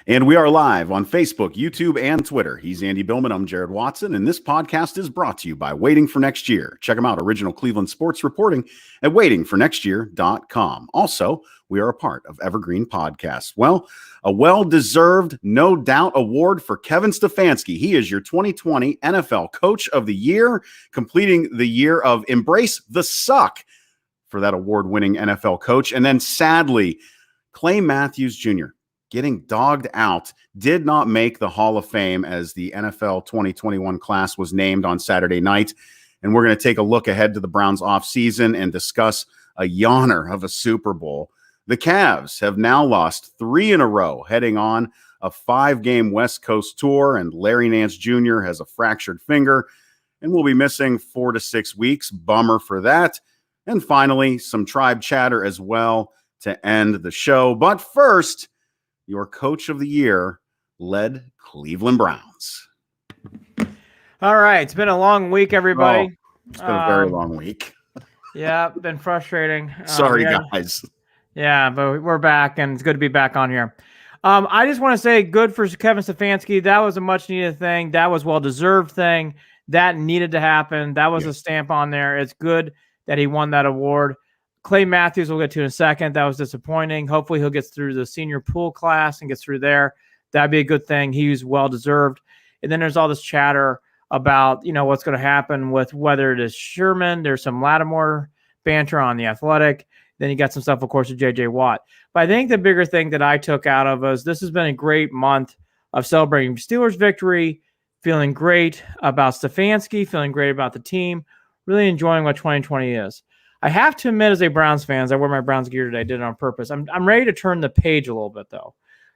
And we are live on Facebook, YouTube, and Twitter. He's Andy Billman. I'm Jared Watson. And this podcast is brought to you by Waiting for Next Year. Check them out, original Cleveland sports reporting at waitingfornextyear.com. Also, we are a part of Evergreen Podcasts. Well, a well-deserved, no doubt, award for Kevin Stefanski. He is your 2020 NFL Coach of the Year, completing the year of Embrace the Suck for that award-winning NFL coach. And then, sadly, Clay Mathews Jr., getting dogged out, did not make the Hall of Fame as the NFL 2021 class was named on Saturday night. And we're going to take a look ahead to the Browns offseason and discuss a yawner of a Super Bowl. The Cavs have now lost 3 in a row, heading on a 5-game West Coast tour, and Larry Nance Jr. has a fractured finger and will be missing 4 to 6 weeks. Bummer for that. And finally, some tribe chatter as well to end the show. But first, your Coach of the Year led Cleveland Browns. All right. It's been a long week, everybody. It's been a very long week. Yeah, been frustrating. Sorry, guys. Yeah, but we're back, and it's good to be back on here. I just want to say good for Kevin Stefanski. That was a much-needed thing. That was a well-deserved thing. That needed to happen. That was a stamp on there. It's good that he won that award. Clay Mathews we'll get to in a second. That was disappointing. Hopefully he'll get through the senior pool class and gets through there. That'd be a good thing. He was well-deserved. And then there's all this chatter about, what's going to happen with whether it is Sherman. There's some Lattimore banter on The Athletic. Then you got some stuff, of course, with J.J. Watt. But I think the bigger thing that I took out of us, this has been a great month of celebrating Steelers victory, feeling great about Stefanski, feeling great about the team, really enjoying what 2020 is. I have to admit, as a Browns fan, I wore my Browns gear today. I did it on purpose. I'm ready to turn the page a little bit, though.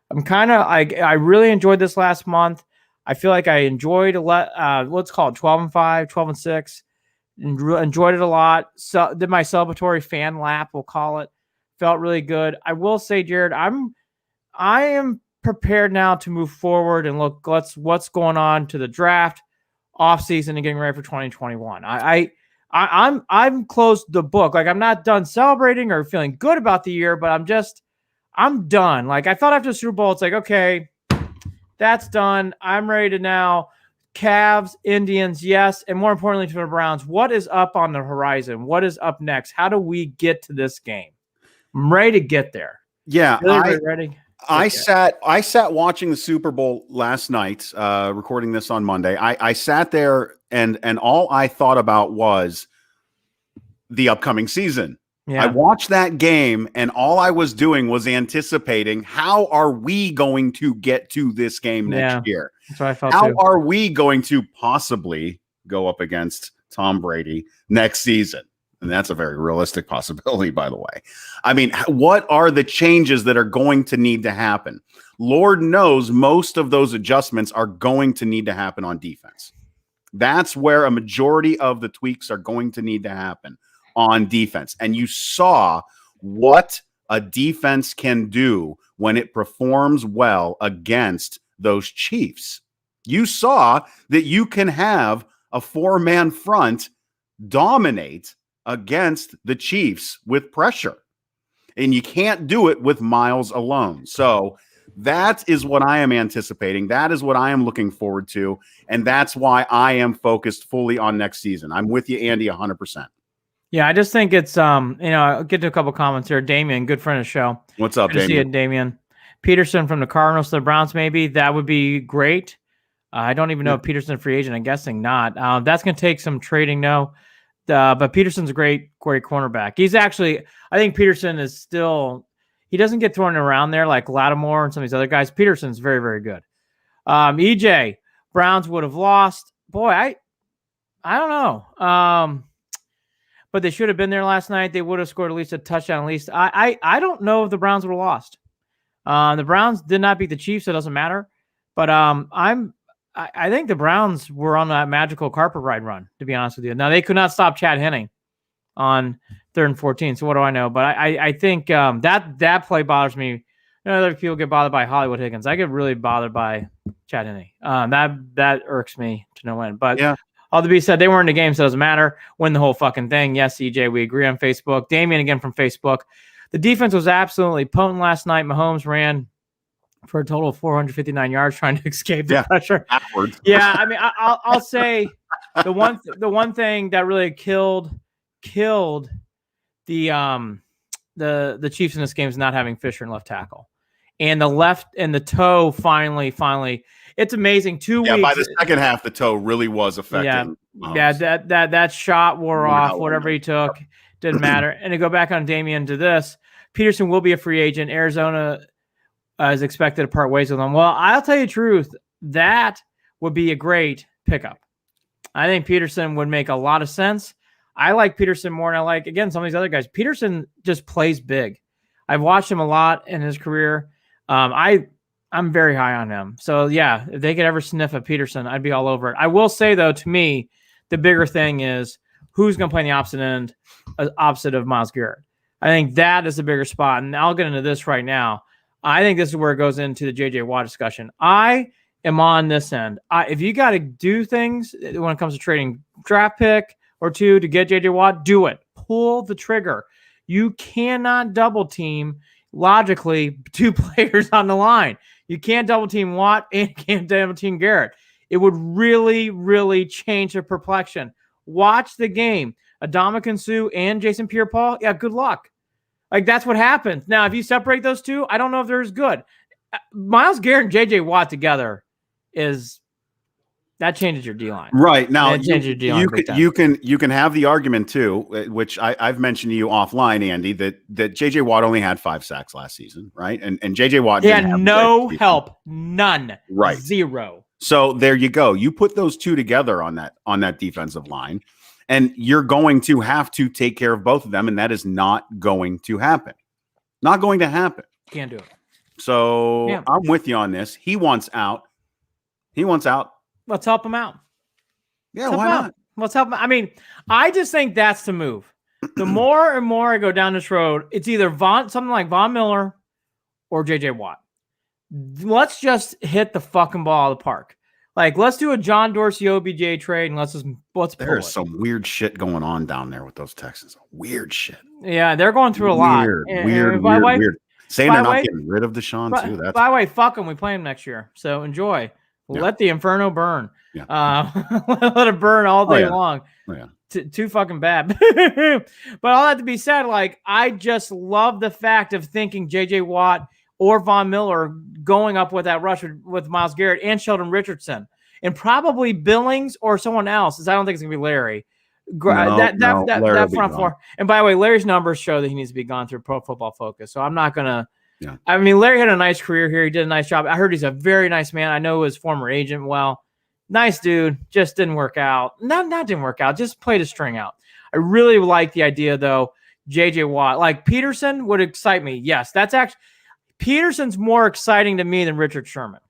I really enjoyed this last month. I feel like I enjoyed let's call it 12-5, 12-6. Enjoyed it a lot. So did my celebratory fan lap, we'll call it. Felt really good. I will say, Jared, I am prepared now to move forward and look what's going on to the draft, offseason, and getting ready for 2021. I'm closed the book. Like, I'm not done celebrating or feeling good about the year, but I'm done. Like, I thought after the Super Bowl, it's like, okay, that's done. I'm ready to now Cavs, Indians, yes, and more importantly to the Browns, what is up on the horizon? What is up next? How do we get to this game? I'm ready to get there. Yeah, really ready. I sat watching the Super Bowl last night, recording this on Monday. I sat there and all I thought about was the upcoming season. Yeah. I watched that game and all I was doing was anticipating, how are we going to get to this game next year? That's what I felt How too. are we going to possibly go up against Tom Brady next season? And that's a very realistic possibility, by the way. I mean, what are the changes that are going to need to happen? Lord knows most of those adjustments are going to need to happen on defense. That's where a majority of the tweaks are going to need to happen, on defense. And you saw what a defense can do when it performs well against those Chiefs. You saw that you can have a 4-man front dominate against the Chiefs with pressure. And you can't do it with Miles alone. So that is what I am anticipating. That is what I am looking forward to. And that's why I am focused fully on next season. I'm with you, Andy, 100%. Yeah, I just think it's I'll get to a couple comments here. Damien, good friend of the show. What's up, Damien? See it, Damien. Peterson from the Cardinals to the Browns, maybe. That would be great. I don't even know if Peterson's a free agent. I'm guessing not. That's going to take some trading, though. But Peterson's a great cornerback. He's actually, I think Peterson is still, he doesn't get thrown around there like Lattimore and some of these other guys. Peterson's very, very good. EJ, Browns would have lost. Boy, I don't know. But they should have been there last night. They would have scored at least a touchdown. At least I don't know if the Browns would have lost. The Browns did not beat the Chiefs, so it doesn't matter. But I think the Browns were on that magical carpet ride run, to be honest with you. Now, they could not stop Chad Henne on 3rd and 14, so what do I know? But I think that play bothers me. Other people get bothered by Hollywood Higgins. I get really bothered by Chad Henne. That irks me to no end. But yeah. All to be said, they weren't in the game, so it doesn't matter. Win the whole fucking thing. Yes, EJ, we agree on Facebook. Damien again from Facebook. The defense was absolutely potent last night. Mahomes ran for a total of 459 yards trying to escape the pressure. Backwards. Yeah, I mean, I'll say the one thing that really killed the Chiefs in this game is not having Fisher in left tackle, and the toe finally. It's amazing. 2 weeks. By the second half, the toe really was affecting. Yeah, that shot wore off. Whatever he took didn't matter. And to go back on Damian to this, Peterson will be a free agent. Arizona is expected to part ways with him. Well, I'll tell you the truth. That would be a great pickup. I think Peterson would make a lot of sense. I like Peterson more than I like, again, some of these other guys. Peterson just plays big. I've watched him a lot in his career. I'm very high on him. So, yeah, if they could ever sniff at Peterson, I'd be all over it. I will say, though, to me, the bigger thing is who's going to play in the opposite end, opposite of Myles Garrett. I think that is the bigger spot. And I'll get into this right now. I think this is where it goes into the J.J. Watt discussion. I am on this end. If you got to do things when it comes to trading draft pick or two to get J.J. Watt, do it. Pull the trigger. You cannot double team, logically, 2 players on the line. You can't double team Watt and can't double team Garrett. It would really, really change the perplexion. Watch the game. Adama Sue and Jason Pierre-Paul, yeah, good luck. Like, that's what happens. Now, if you separate those two, I don't know if they're as good. Myles Garrett and J.J. Watt together that changes your D-line. Right. Now, you can have the argument, too, which I've mentioned to you offline, Andy, that J.J. Watt only had 5 sacks last season, right? And J.J. Watt had no help. None. Right. 0. So there you go. You put those two together on that defensive line, and you're going to have to take care of both of them, and that is not going to happen. Not going to happen. Can't do it. So yeah. I'm with you on this. He wants out. Let's help him out. Yeah, why not? Let's help him. I mean, I just think that's the move. The more and more I go down this road, it's either something like Von Miller or J.J. Watt. Let's just hit the fucking ball out of the park. Like, let's do a John Dorsey OBJ trade and let's pull it. There's some weird shit going on down there with those Texans. Weird shit. Yeah, they're going through a lot. Weird. Saying they're not getting rid of Deshaun, too. By the way, fuck them. We play them next year. So enjoy. Yeah. Let the inferno burn. Yeah. Let it burn all day long. Oh, yeah. Too fucking bad. But all that to be said, like, I just love the fact of thinking J.J. Watt or Von Miller going up with that rush with Myles Garrett and Sheldon Richardson. And probably Billings or someone else. I don't think it's going to be Larry. That front four. And by the way, Larry's numbers show that he needs to be gone through Pro Football Focus. So I'm not going to. Yeah. I mean, Larry had a nice career here. He did a nice job. I heard he's a very nice man. I know his former agent well. Nice dude. Just didn't work out. Not didn't work out. Just played a string out. I really like the idea, though. J.J. Watt. Like, Peterson would excite me. Yes, that's actually. Peterson's more exciting to me than Richard Sherman.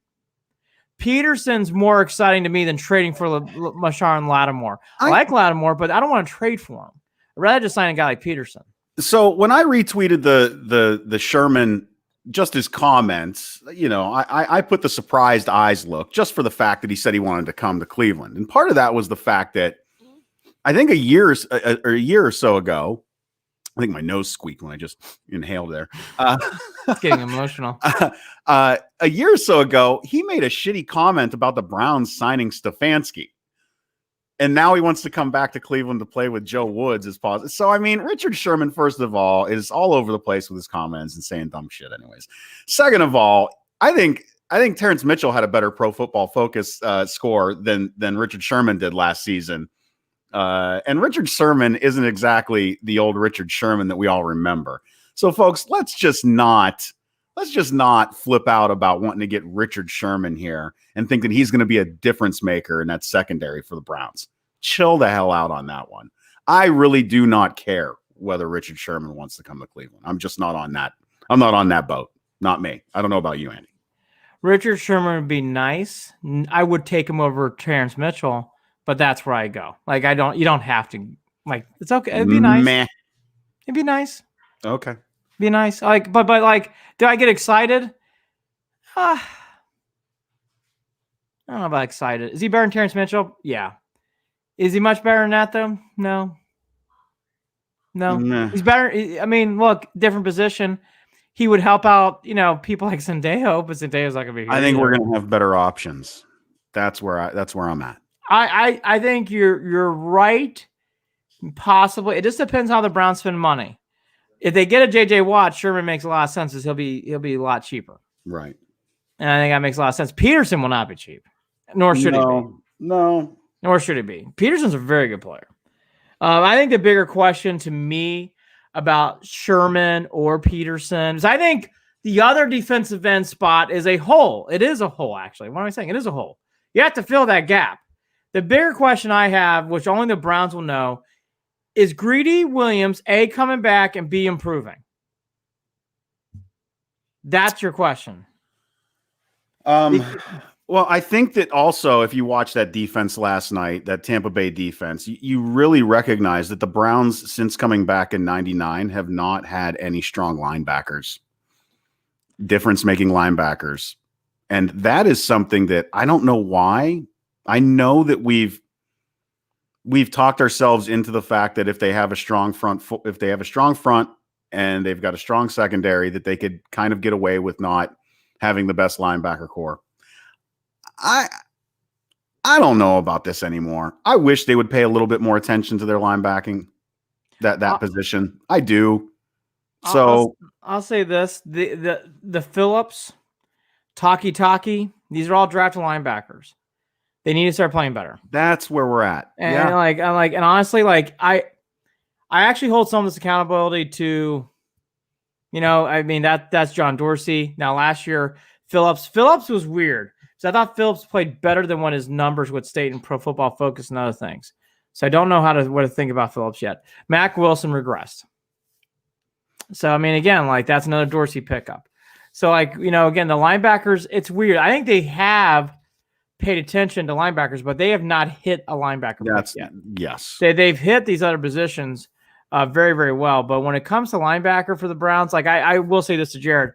Peterson's more exciting to me than trading for Marshawn Lattimore. I like Lattimore, but I don't want to trade for him. I'd rather just sign a guy like Peterson. So when I retweeted the Sherman, just his comments, I put the surprised eyes look just for the fact that he said he wanted to come to Cleveland. And part of that was the fact that I think a year or so ago, I think my nose squeaked when I just inhaled there. It's getting emotional. A year or so ago, he made a shitty comment about the Browns signing Stefanski. And now he wants to come back to Cleveland to play with Joe Woods as positive. So, I mean, Richard Sherman, first of all, is all over the place with his comments and saying dumb shit anyways. Second of all, I think Terrence Mitchell had a better Pro Football Focus score than Richard Sherman did last season. And Richard Sherman isn't exactly the old Richard Sherman that we all remember. So, folks, let's just not flip out about wanting to get Richard Sherman here and think that he's going to be a difference maker in that secondary for the Browns. Chill the hell out on that one. I really do not care whether Richard Sherman wants to come to Cleveland. I'm just not on that. I'm not on that boat. Not me. I don't know about you, Andy. Richard Sherman would be nice. I would take him over Terrence Mitchell, but that's where I go. Like, you don't have to, like, it's okay. It'd be nice. Meh. It'd be nice. Okay. Be nice. Like, but like, do I get excited? I don't know about excited. Is he better than Terrence Mitchell? Yeah. Is he much better than that, though? No. Nah. He's better. I mean, look, different position. he would help out, people like Sendejo, but Sendejo's not going to be here. I think we're going to have better options. That's where I'm at. I think you're right. Possibly. It just depends how the Browns spend money. If they get a JJ Watt, Sherman makes a lot of sense, because he'll be a lot cheaper. Right. And I think that makes a lot of sense. Peterson will not be cheap, nor should he be. No. Nor should he be. Peterson's a very good player. I think the bigger question to me about Sherman or Peterson is, I think the other defensive end spot is a hole. It is a hole, actually. What am I saying? It is a hole. You have to fill that gap. The bigger question I have, which only the Browns will know, is Greedy Williams, A, coming back, and B, improving? That's your question. Well, I think that also, if you watch that defense last night, that Tampa Bay defense, you really recognize that the Browns, since coming back in '99, have not had any strong linebackers, difference-making linebackers. And that is something that I don't know why. I know that we've talked ourselves into the fact that if they have a strong front and they've got a strong secondary, that they could kind of get away with not having the best linebacker core. I don't know about this anymore. I wish they would pay a little bit more attention to their linebacking, that position. I do. So I'll say this: the Phillips, Taki, these are all drafted linebackers. They need to start playing better. That's where we're at. And and honestly, I actually hold some of this accountability to, that's John Dorsey. Now last year, Phillips was weird. So I thought Phillips played better than what his numbers would state in Pro Football Focus and other things. So I don't know what to think about Phillips yet. Mack Wilson regressed. So, again, that's another Dorsey pickup. So, again, the linebackers, it's weird. I think they have paid attention to linebackers, but they have not hit a linebacker yet. Yes. They've hit these other positions very, very well. But when it comes to linebacker for the Browns, I will say this to Jared,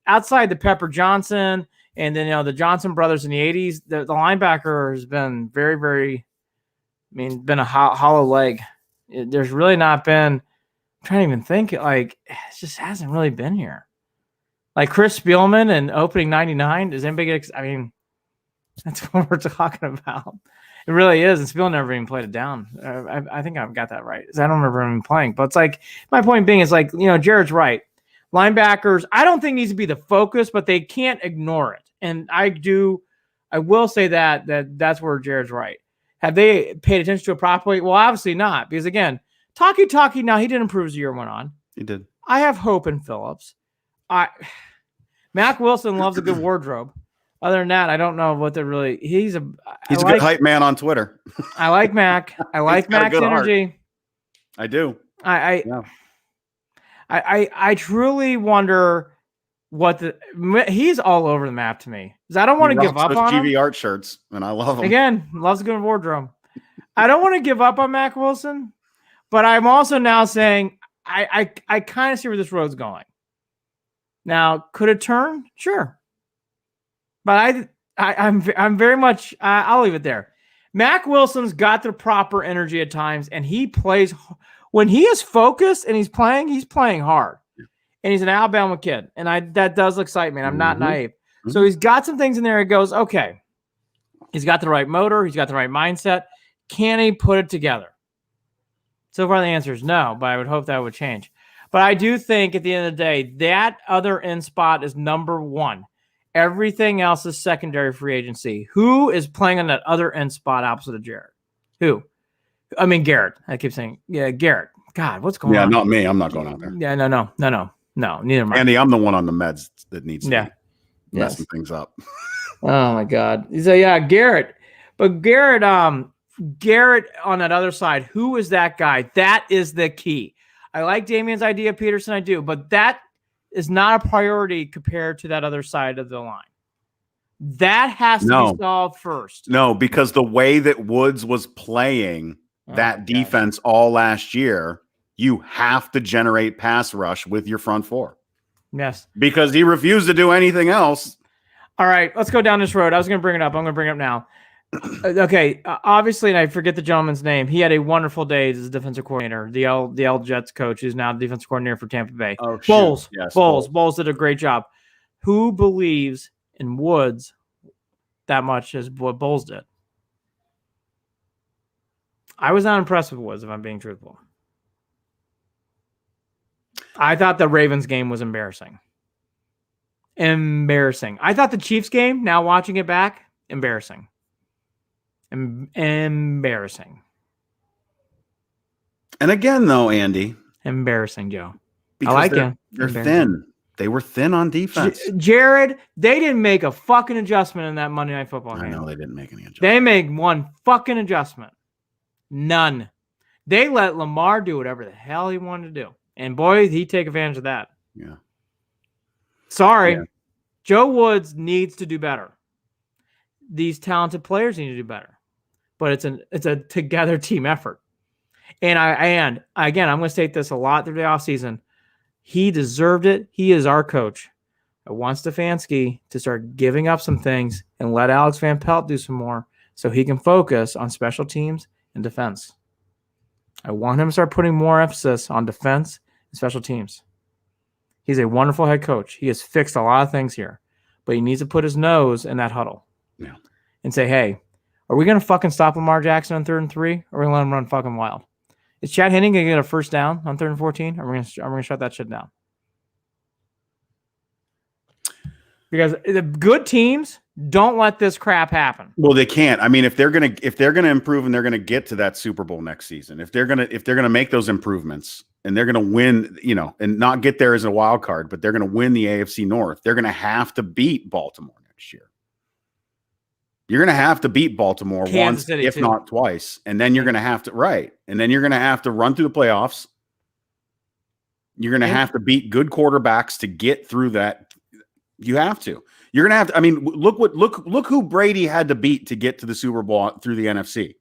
outside the Pepper Johnson and then, the Johnson brothers in the 80s, the linebacker has been very, very, been a hollow leg. There's really not been, I'm trying to even think, it just hasn't really been here. Like Chris Spielman and opening 99, does anybody get, that's what we're talking about. It really is. And Spielman never even played it down. I think I've got that right. I don't remember him playing, but it's my point being is Jared's right. Linebackers, I don't think needs to be the focus, but they can't ignore it. And I will say that's where Jared's right. Have they paid attention to it properly? Well, obviously not, because again, Taki, now he did improve as the year went on. He did. I have hope in Phillips. Mack Wilson loves a good wardrobe. Other than that, I don't know what they're really. He's a good hype man on Twitter. I like Mac. I like Mac's energy. Heart. I do. I truly wonder he's all over the map to me. Because I don't want to give up on him. GV Art shirts, and I love them. Again, loves a good wardrobe. I don't want to give up on Mack Wilson, but I'm also now saying I kind of see where this road's going. Now, could it turn? Sure. But I'm very much I'll leave it there. Mack Wilson's got the proper energy at times, and he plays when he is focused and he's playing hard. And he's an Alabama kid, and that does excite me. And I'm not naive. Mm-hmm. So he's got some things in there. It goes, okay, he's got the right motor, he's got the right mindset. Can he put it together? So far, the answer is no, but I would hope that would change. But I do think at the end of the day, that other end spot is number one. Everything else is secondary free agency. Who is playing on that other end spot opposite of Jared? Who? Garrett. I keep saying, yeah, Garrett. God, what's going on? Yeah, not me. I'm not going out there. Yeah, no. Neither am I. Andy, I'm the one on the meds that needs to be messing things up. Oh my God. So yeah, Garrett. But Garrett on that other side, who is that guy? That is the key. I like Damien's idea, Peterson, I do, but that is not a priority compared to that other side of the line. That has to be solved first. No, because the way that Woods was playing that defense all last year, you have to generate pass rush with your front four. Yes. Because he refused to do anything else. All right, let's go down this road. I was going to bring it up. I'm going to bring it up now. Okay, obviously, and I forget the gentleman's name. He had a wonderful day as a defensive coordinator. The L Jets coach, who's now the defensive coordinator for Tampa Bay. Oh, Bowles, yes, Bowles did a great job. Who believes in Woods that much as what Bowles did? I was not impressed with Woods, if I'm being truthful. I thought the Ravens game was embarrassing. Embarrassing. I thought the Chiefs game, now watching it back, embarrassing. Embarrassing. And again, though, Andy. Embarrassing, Joe. Because I like him. They're thin. They were thin on defense. Jared, they didn't make a fucking adjustment in that Monday Night Football game. I know they didn't make any adjustment. They made one fucking adjustment. None. They let Lamar do whatever the hell he wanted to do. And boy, he take advantage of that. Yeah. Sorry. Yeah. Joe Woods needs to do better. These talented players need to do better. But it's a together team effort. And again, I'm going to state this a lot through the offseason. He deserved it. He is our coach. I want Stefanski to start giving up some things and let Alex Van Pelt do some more so he can focus on special teams and defense. I want him to start putting more emphasis on defense and special teams. He's a wonderful head coach. He has fixed a lot of things here, but he needs to put his nose in that huddle and say, hey, are we going to fucking stop Lamar Jackson on 3rd and 3, or are we going to let him run fucking wild? Is Chad Henne going to get a first down on 3rd and 14? Or are we going to shut that shit down? Because the good teams don't let this crap happen. Well, they can't. I mean, if they're gonna improve and they're gonna get to that Super Bowl next season, if they're gonna make those improvements and they're gonna win, and not get there as a wild card, but they're gonna win the AFC North, they're gonna have to beat Baltimore next year. You're gonna have to beat Baltimore Kansas once, City if too. not twice, and then you're gonna have to and then you're gonna have to run through the playoffs. You're gonna have to beat good quarterbacks to get through that. You have to. You're gonna have to. I mean, look who Brady had to beat to get to the Super Bowl through the NFC.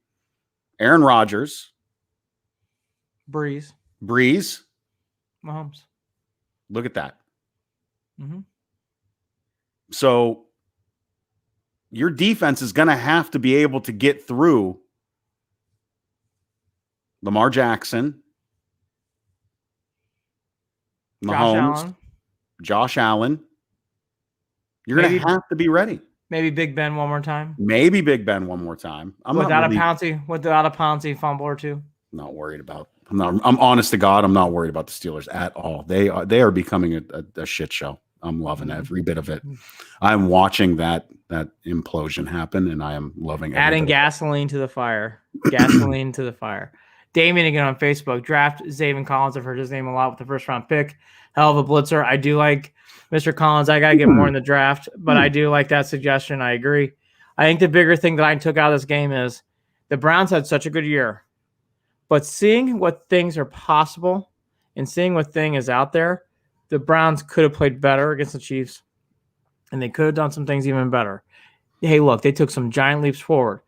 Aaron Rodgers, Breeze, Mahomes. Look at that. Mm-hmm. So your defense is gonna have to be able to get through Lamar Jackson, Mahomes, Josh Allen. You're going to have to be ready. Maybe Big Ben one more time. Without a Pouncey fumble or two. Not worried about. I'm honest to God. I'm not worried about the Steelers at all. They are becoming a shit show. I'm loving every bit of it. I'm watching that implosion happen, and I am loving it. Adding gasoline to the fire. Gasoline to the fire. Damien again on Facebook. Draft Zaven Collins. I've heard his name a lot with the first round pick. Hell of a blitzer. I do like Mr. Collins. I got to get more in the draft, but I do like that suggestion. I agree. I think the bigger thing that I took out of this game is the Browns had such a good year, but seeing what things are possible and seeing what thing is out there, the Browns could have played better against the Chiefs, and they could have done some things even better. Hey, look, they took some giant leaps forward.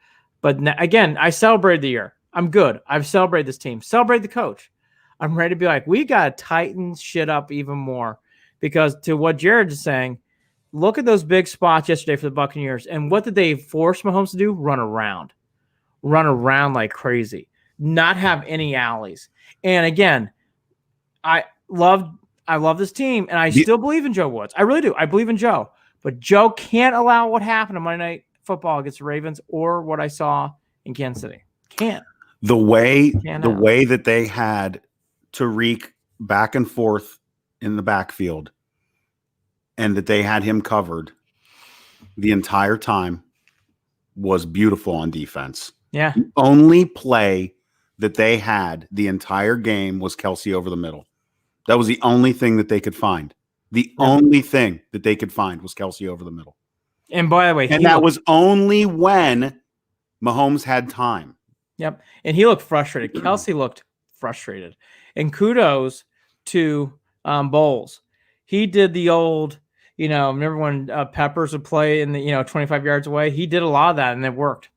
But again, I celebrated the year. I'm good. I've celebrated this team. Celebrate the coach. I'm ready to be like, we got to tighten shit up even more. Because to what Jared is saying, look at those big spots yesterday for the Buccaneers. And what did they force Mahomes to do? Run around like crazy. Not have any alleys. And again, I love this team, and I still believe in Joe Woods. I really do. I believe in Joe. But Joe can't allow what happened on Monday Night Football against the Ravens or what I saw in Kansas City. Can't. The way that they had Tariq back and forth in the backfield and that they had him covered the entire time was beautiful on defense. Yeah. The only play that they had the entire game was Kelsey over the middle. That was the only thing that they could find. The only thing that they could find was Kelsey over the middle. And by the way, that was only when Mahomes had time. Yep. And he looked frustrated. Kelsey looked frustrated. And kudos to Bowles. He did the old, remember when Peppers would play in the, 25 yards away? He did a lot of that, and it worked.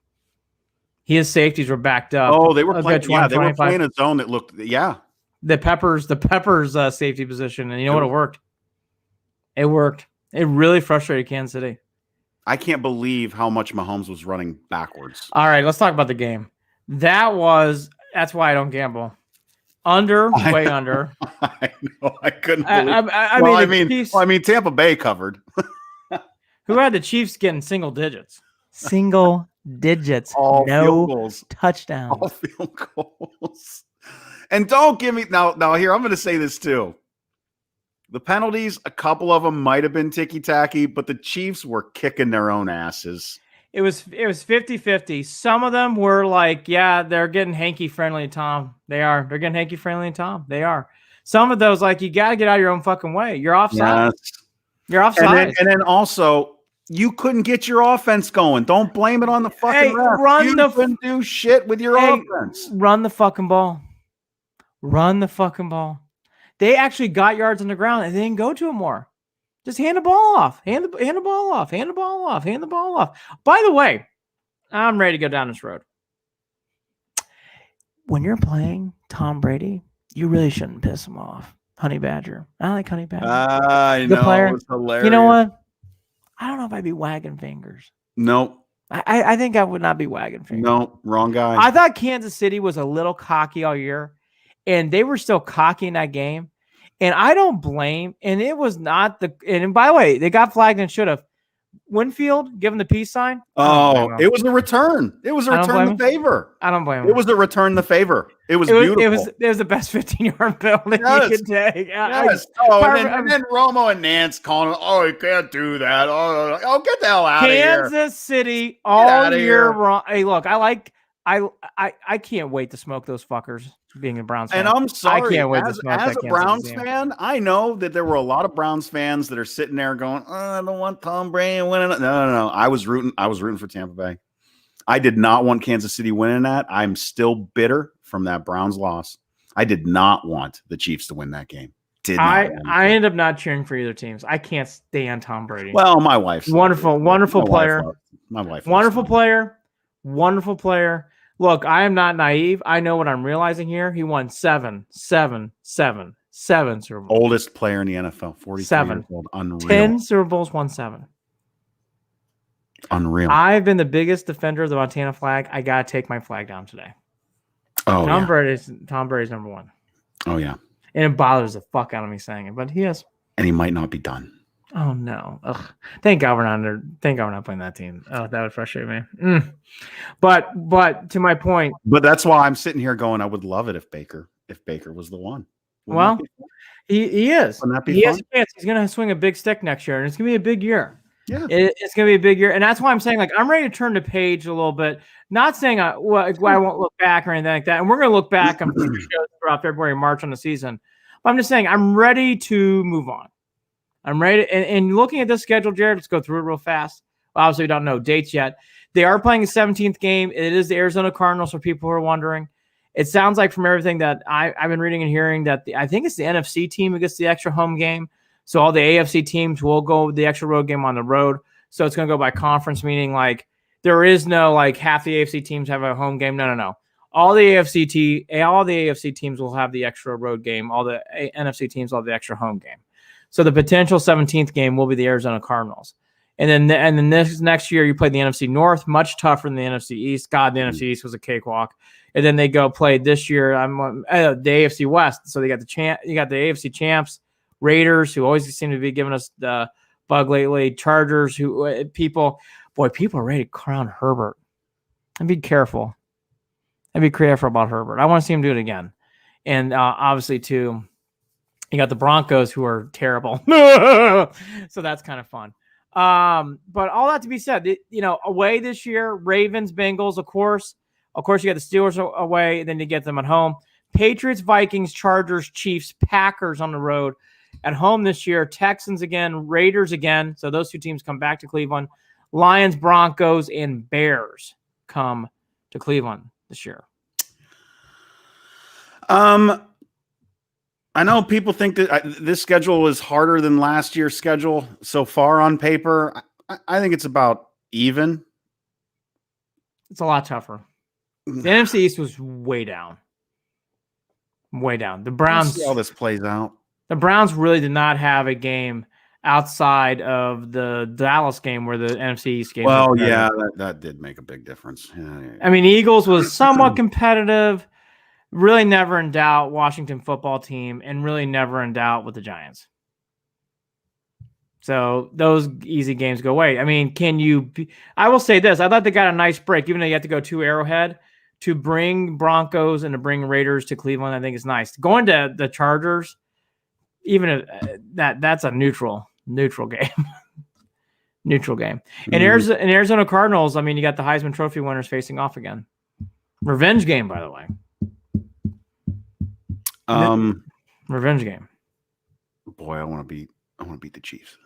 His safeties were backed up. Oh, they were playing. They were playing a zone that looked. Yeah. The Peppers safety position, and you know what? It worked. It worked. It really frustrated Kansas City. I can't believe how much Mahomes was running backwards. All right, let's talk about the game. That's why I don't gamble. Way under. I know. I couldn't believe. I mean, Tampa Bay covered. Who had the Chiefs getting single digits? Single digits. All no field goals. Touchdowns. All field goals. And don't give me now. Here, I'm going to say this too. The penalties, a couple of them might have been ticky-tacky, but the Chiefs were kicking their own asses. It was 50-50. Some of them were like, yeah, they're getting hanky-friendly, Tom. They are. They're getting hanky-friendly, Tom. They are. Some of those, like, you got to get out of your own fucking way. You're offside. Yes. You're offside. And then also, you couldn't get your offense going. Don't blame it on the fucking ref. You couldn't do shit with your offense. Run the fucking ball. Run the fucking ball. They actually got yards on the ground and they didn't go to it more. Just hand the ball off. Hand the ball off. Hand the ball off. Hand the ball off. By the way, I'm ready to go down this road. When you're playing Tom Brady, you really shouldn't piss him off. Honey Badger. I like Honey Badger. I know. Player. It's hilarious. You know what? I don't know if I'd be wagging fingers. Nope. I think I would not be wagging fingers. No, wrong guy. I thought Kansas City was a little cocky all year, and they were still cocky in that game. And I don't blame, and it was not and by the way, they got flagged and should have. Winfield, given the peace sign. Oh, it was a return. It was a return the favor. I don't blame him. It was a return the favor. It was beautiful. It was the best 15-yard penalty you could take. Yes. And then Romo and Nance calling him, oh, you can't do that. Oh, get the hell out of here. Kansas City all year wrong. Hey, look, I can't wait to smoke those fuckers being a Browns fan. And I'm sorry, I can't wait to smoke as a Browns fan, I know that there were a lot of Browns fans that are sitting there going, I don't want Tom Brady winning. No. I was rooting for Tampa Bay. I did not want Kansas City winning that. I'm still bitter from that Browns loss. I did not want the Chiefs to win that game. I ended up not cheering for either teams. I can't stand Tom Brady. Well, my wife's wonderful player. My wife, wonderful player. Look, I am not naive. I know what I'm realizing here. He won seven Super Bowls. Oldest player in the NFL, 47 years old. Unreal. 10 Super Bowls, won 7. Unreal. I've been the biggest defender of the Montana flag. I got to take my flag down today. Oh, Tom Brady's number 1. Oh, yeah. And it bothers the fuck out of me saying it, but he is. And he might not be done. Oh no! Ugh. Thank God we're not playing that team. Oh, that would frustrate me. But to my point. But that's why I'm sitting here going, I would love it if Baker was the one. Well, he is. Wouldn't that be he fun? has a chance. He's going to swing a big stick next year, and it's going to be a big year. Yeah, it's going to be a big year, and that's why I'm saying like I'm ready to turn the page a little bit. Not saying I won't look back or anything like that, and we're going to look back on shows throughout February and March on the season. But I'm just saying I'm ready to move on. I'm ready. And looking at this schedule, Jared, let's go through it real fast. Well, obviously, we don't know dates yet. They are playing a 17th game. It is the Arizona Cardinals, for people who are wondering. It sounds like from everything that I've been reading and hearing that I think it's the NFC team who gets the extra home game. So all the AFC teams will go the extra road game on the road. So it's going to go by conference, meaning like there is no like half the AFC teams have a home game. No. All the AFC teams will have the extra road game. All the NFC teams will have the extra home game. So the potential 17th game will be the Arizona Cardinals. And then this next year you play the NFC North, much tougher than the NFC East. God, the NFC East was a cakewalk. And then they go play this year the AFC West. So you got the AFC champs, Raiders, who always seem to be giving us the bug lately, Chargers, who people are ready to crown Herbert. And be careful. And be careful about Herbert. I want to see him do it again. And obviously too, you got the Broncos, who are terrible. So that's kind of fun. But all that to be said, away this year, Ravens, Bengals, of course. Of course, you got the Steelers away, and then you get them at home. Patriots, Vikings, Chargers, Chiefs, Packers on the road. At home this year, Texans again, Raiders again. So those two teams come back to Cleveland. Lions, Broncos, and Bears come to Cleveland this year. I know people think that this schedule is harder than last year's schedule so far on paper. I think it's about even. It's a lot tougher. The NFC East was way down. Way down. The Browns. See how this plays out. The Browns really did not have a game outside of the Dallas game where the NFC East game. Well, yeah, that did make a big difference. Yeah. I mean, Eagles was somewhat competitive, really never in doubt. Washington football team, and really never in doubt with the Giants. So those easy games go away. I mean, I will say this. I thought they got a nice break, even though you have to go to Arrowhead to bring Broncos and to bring Raiders to Cleveland. I think it's nice. Going to the Chargers, even if that's a neutral game. Neutral game. And Arizona Cardinals, I mean, you got the Heisman Trophy winners facing off again. Revenge game, by the way. Revenge game. Boy, I want to beat the Chiefs.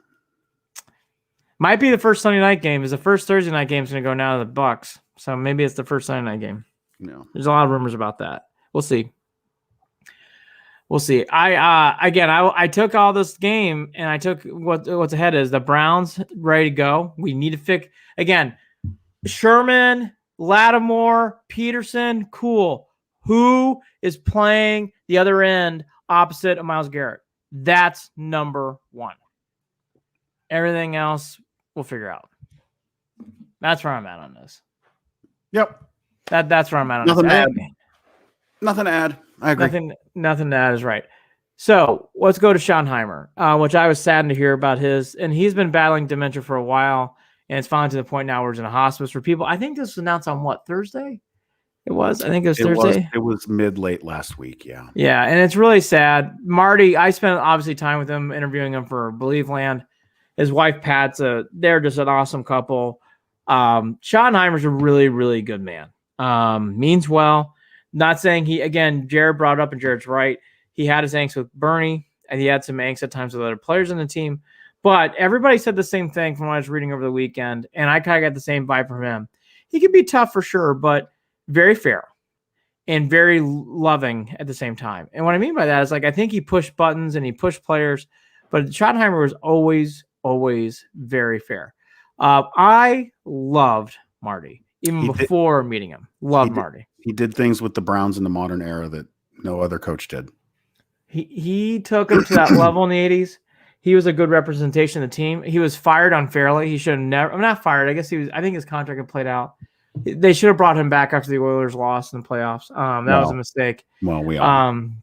Might be the first Sunday night game. Is the first Thursday night game is going to go now to the Bucks. So maybe it's the first Sunday night game. No. There's a lot of rumors about that. We'll see. I took all this game and I took what's ahead is the Browns ready to go. We need to fix again. Sherman, Lattimore, Peterson, cool. Who is playing the other end opposite of Myles Garrett? That's number one. Everything else we'll figure out. That's where I'm at on this. Yep. That's where I'm at on Nothing this. to add. Nothing to add. I agree. Nothing to add is right. So let's go to Schottenheimer, which I was saddened to hear about his. And he's been battling dementia for a while. And it's finally to the point now where he's in a hospice for people. I think this was announced on what, Thursday? It was. I think it was Thursday. It was mid-late last week. Yeah. Yeah. And it's really sad. Marty, I spent obviously time with him, interviewing him for Believe Land. His wife, Pat's, they're just an awesome couple. Schottenheimer's a really, really good man. Means well. Not saying Jared brought up, and Jared's right. He had his angst with Bernie, and he had some angst at times with other players on the team. But everybody said the same thing from what I was reading over the weekend, and I kind of got the same vibe from him. He could be tough for sure, but very fair and very loving at the same time. And what I mean by that is, I think he pushed buttons and he pushed players, but Schottenheimer was always very fair. I loved Marty even before meeting him. Marty. He did things with the Browns in the modern era that no other coach did. He took him to that level in the 80s. He was a good representation of the team. He was fired unfairly. He should have never. I'm not fired. I guess he was. I think his contract had played out. They should have brought him back after the Oilers lost in the playoffs. That was a mistake. Well, we all. And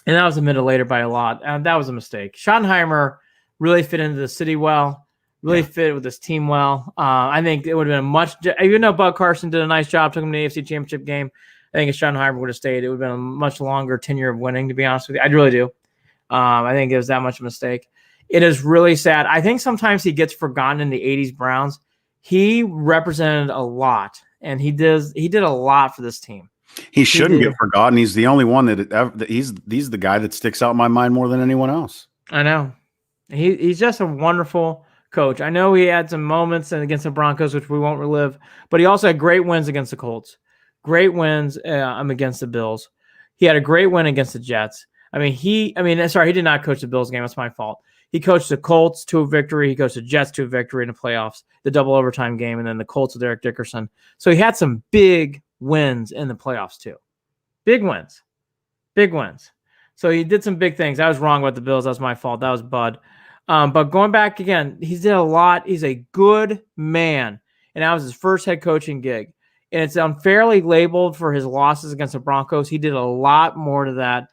that was admitted later by a lot. That was a mistake. Schottenheimer really fit into the city well. Really fit with this team well. I think it would have been even though Bud Carson did a nice job, took him to the AFC Championship game, I think if Schottenheimer would have stayed, it would have been a much longer tenure of winning, to be honest with you. I really do. I think it was that much of a mistake. It is really sad. I think sometimes he gets forgotten in the 80s Browns. He represented a lot, and he did a lot for this team. He shouldn't get forgotten. He's the only one that he's the guy that sticks out in my mind more than anyone else. I know. He's just a wonderful coach. I know he had some moments against the Broncos, which we won't relive, but he also had great wins against the Colts, great wins against the Bills. He had a great win against the Jets. He did not coach the Bills game. That's my fault. He coached the Colts to a victory. He coached the Jets to a victory in the playoffs, the double overtime game, and then the Colts with Eric Dickerson. So he had some big wins in the playoffs too. Big wins. So he did some big things. I was wrong about the Bills. That was my fault. That was Bud. But going back again, he's did a lot. He's a good man. And that was his first head coaching gig. And it's unfairly labeled for his losses against the Broncos. He did a lot more to that.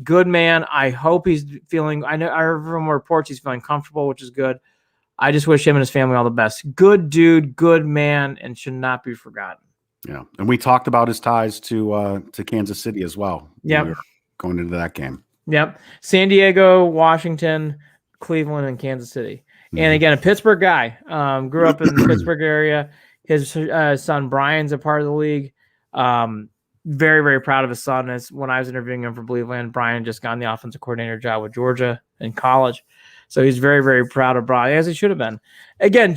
Good man. I hope he's feeling, I heard from reports he's feeling comfortable, which is good. I just wish him and his family all the best. Good dude, good man, and should not be forgotten. Yeah. And we talked about his ties to Kansas City as well. Yeah. We were going into that game. Yep. San Diego, Washington, Cleveland, and Kansas City. Mm-hmm. And again, a Pittsburgh guy. Grew up in the Pittsburgh area. His son Brian's a part of the league. Very, very proud of his son. As when I was interviewing him for Believe Land, Brian just got the offensive coordinator job with Georgia in college. So he's very, very proud of Brian, as he should have been. Again,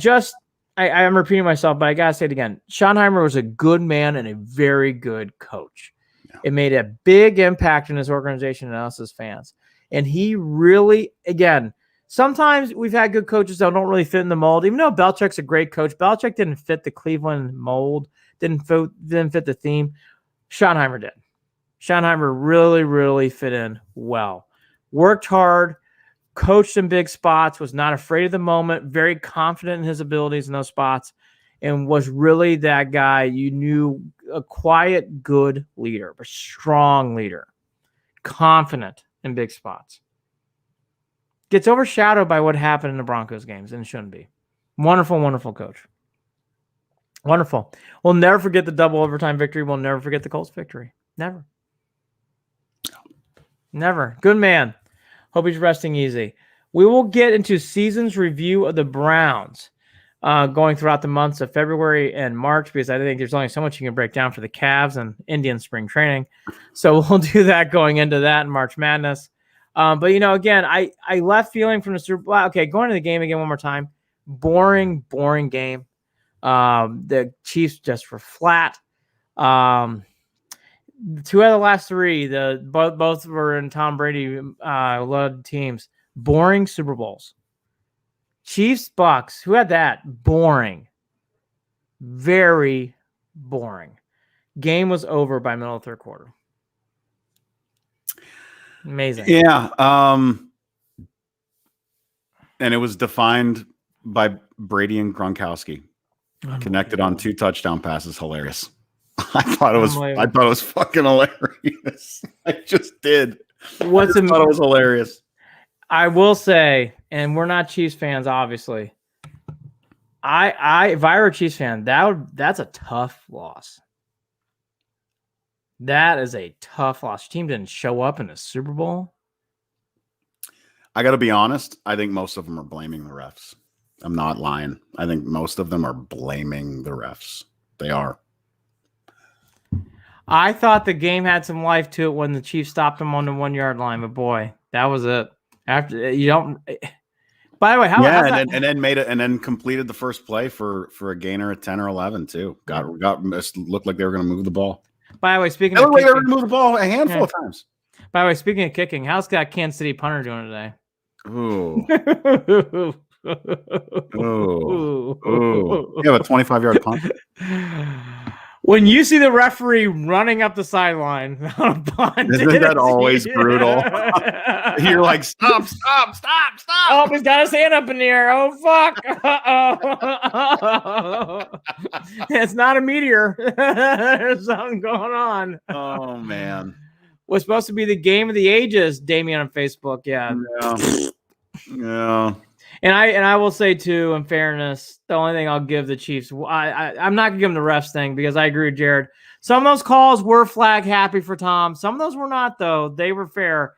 I'm repeating myself, but I got to say it again. Schottenheimer was a good man and a very good coach. Yeah. It made a big impact in his organization and us as fans. And he really, again, sometimes we've had good coaches that don't really fit in the mold. Even though Belichick's a great coach, Belichick didn't fit the Cleveland mold, didn't fit the theme. Schottenheimer did. Schottenheimer really, really fit in well. Worked hard, coached in big spots, was not afraid of the moment, very confident in his abilities in those spots, and was really that guy you knew, a quiet, good leader, a strong leader, confident in big spots. Gets overshadowed by what happened in the Broncos games, and it shouldn't be. Wonderful, wonderful coach. Wonderful. We'll never forget the double overtime victory. We'll never forget the Colts victory. Never. Never. Good man. Hope he's resting easy. We will get into season's review of the Browns going throughout the months of February and March, because I think there's only so much you can break down for the Cavs and Indian spring training. So we'll do that going into that in March Madness. But, again, I left feeling from the Super Bowl. Okay, going to the game again one more time. Boring game. The Chiefs just were flat. 2 out of the last 3, both were in Tom Brady led teams. Boring Super Bowls. Chiefs, Bucks. Who had that? Boring. Very boring. Game was over by middle of third quarter. Amazing. Yeah. And it was defined by Brady and Gronkowski. Connected on 2 touchdown passes. Hilarious. I thought it was fucking hilarious. I just did. I thought it was hilarious. I will say, and we're not Chiefs fans, obviously. If I were a Chiefs fan, that's a tough loss. That is a tough loss. Your team didn't show up in the Super Bowl. I got to be honest. I think most of them are blaming the refs. I'm not lying. I think most of them are blaming the refs. They are. I thought the game had some life to it when the Chiefs stopped them on the 1 yard line, but boy, that was it. After you don't. By the way, and then made it, and then completed the first play for a gainer at 10 or 11 too. Looked like they were going to move the ball. By the way, speaking of kicking, they were going to move the ball a handful of times. By the way, speaking of kicking, how's that Kansas City punter doing today? Ooh. You have a 25-yard punt. When you see the referee running up the sideline on a punt, isn't that always brutal? You're like, stop. Oh, he's got his hand up in the air. Oh, fuck. It's not a meteor. There's something going on. Oh, man. Was supposed to be the game of the ages, Damien on Facebook. Yeah. And I will say too, in fairness, the only thing I'll give the Chiefs, I'm not gonna give them the refs thing, because I agree with Jared. Some of those calls were flag happy for Tom. Some of those were not, though. They were fair.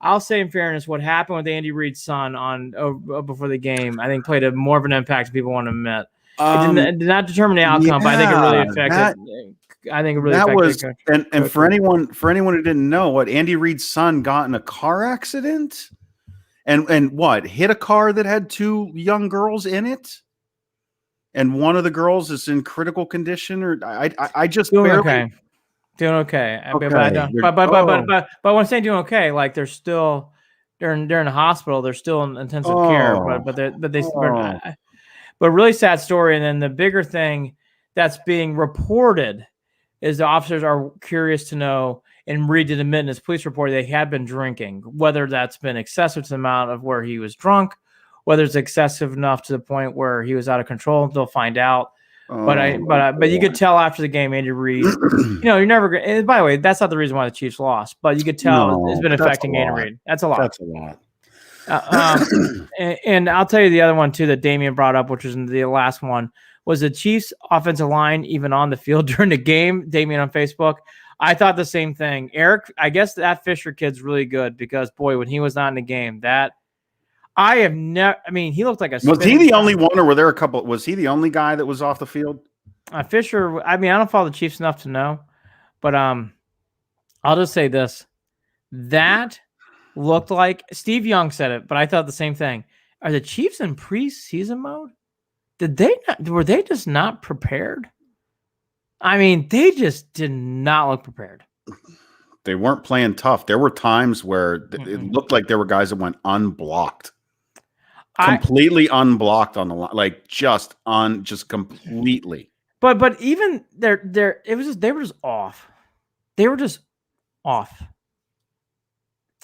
I'll say in fairness, what happened with Andy Reid's son before the game, I think played more of an impact than people want to admit. It did not determine the outcome, but I think it really affected. And for anyone who didn't know, what Andy Reid's son got in a car accident. And what, hit a car that had 2 young girls in it, and one of the girls is in critical condition. Or I just doing okay. But when I'm saying doing okay, like they're in the hospital, they're still in intensive care. But really sad story. And then the bigger thing that's being reported is the officers are curious to know. And Reid did admit in his police report they had been drinking, whether that's been excessive to the amount of where he was drunk, whether it's excessive enough to the point where he was out of control. They'll find out. But you could tell after the game, Andy Reid, you're never going. And by the way, that's not the reason why the Chiefs lost, but you could tell it's been affecting Andy Reid. That's a lot. That's a lot. And I'll tell you the other one too that Damien brought up, which was the last one, was the Chiefs' offensive line even on the field during the game. Damien on Facebook. I thought the same thing. Eric, I guess that Fisher kid's really good, because boy, when he was not in the game, he looked like a. Was he the only one, or were there a couple? Was he the only guy that was off the field? Fisher. I don't follow the Chiefs enough to know, but I'll just say this: that looked like Steve Young said it, but I thought the same thing. Are the Chiefs in preseason mode? Were they just not prepared? They just did not look prepared. They weren't playing tough. There were times where it looked like there were guys that went unblocked, completely unblocked on the line, like just completely. But even they were just off. They were just off.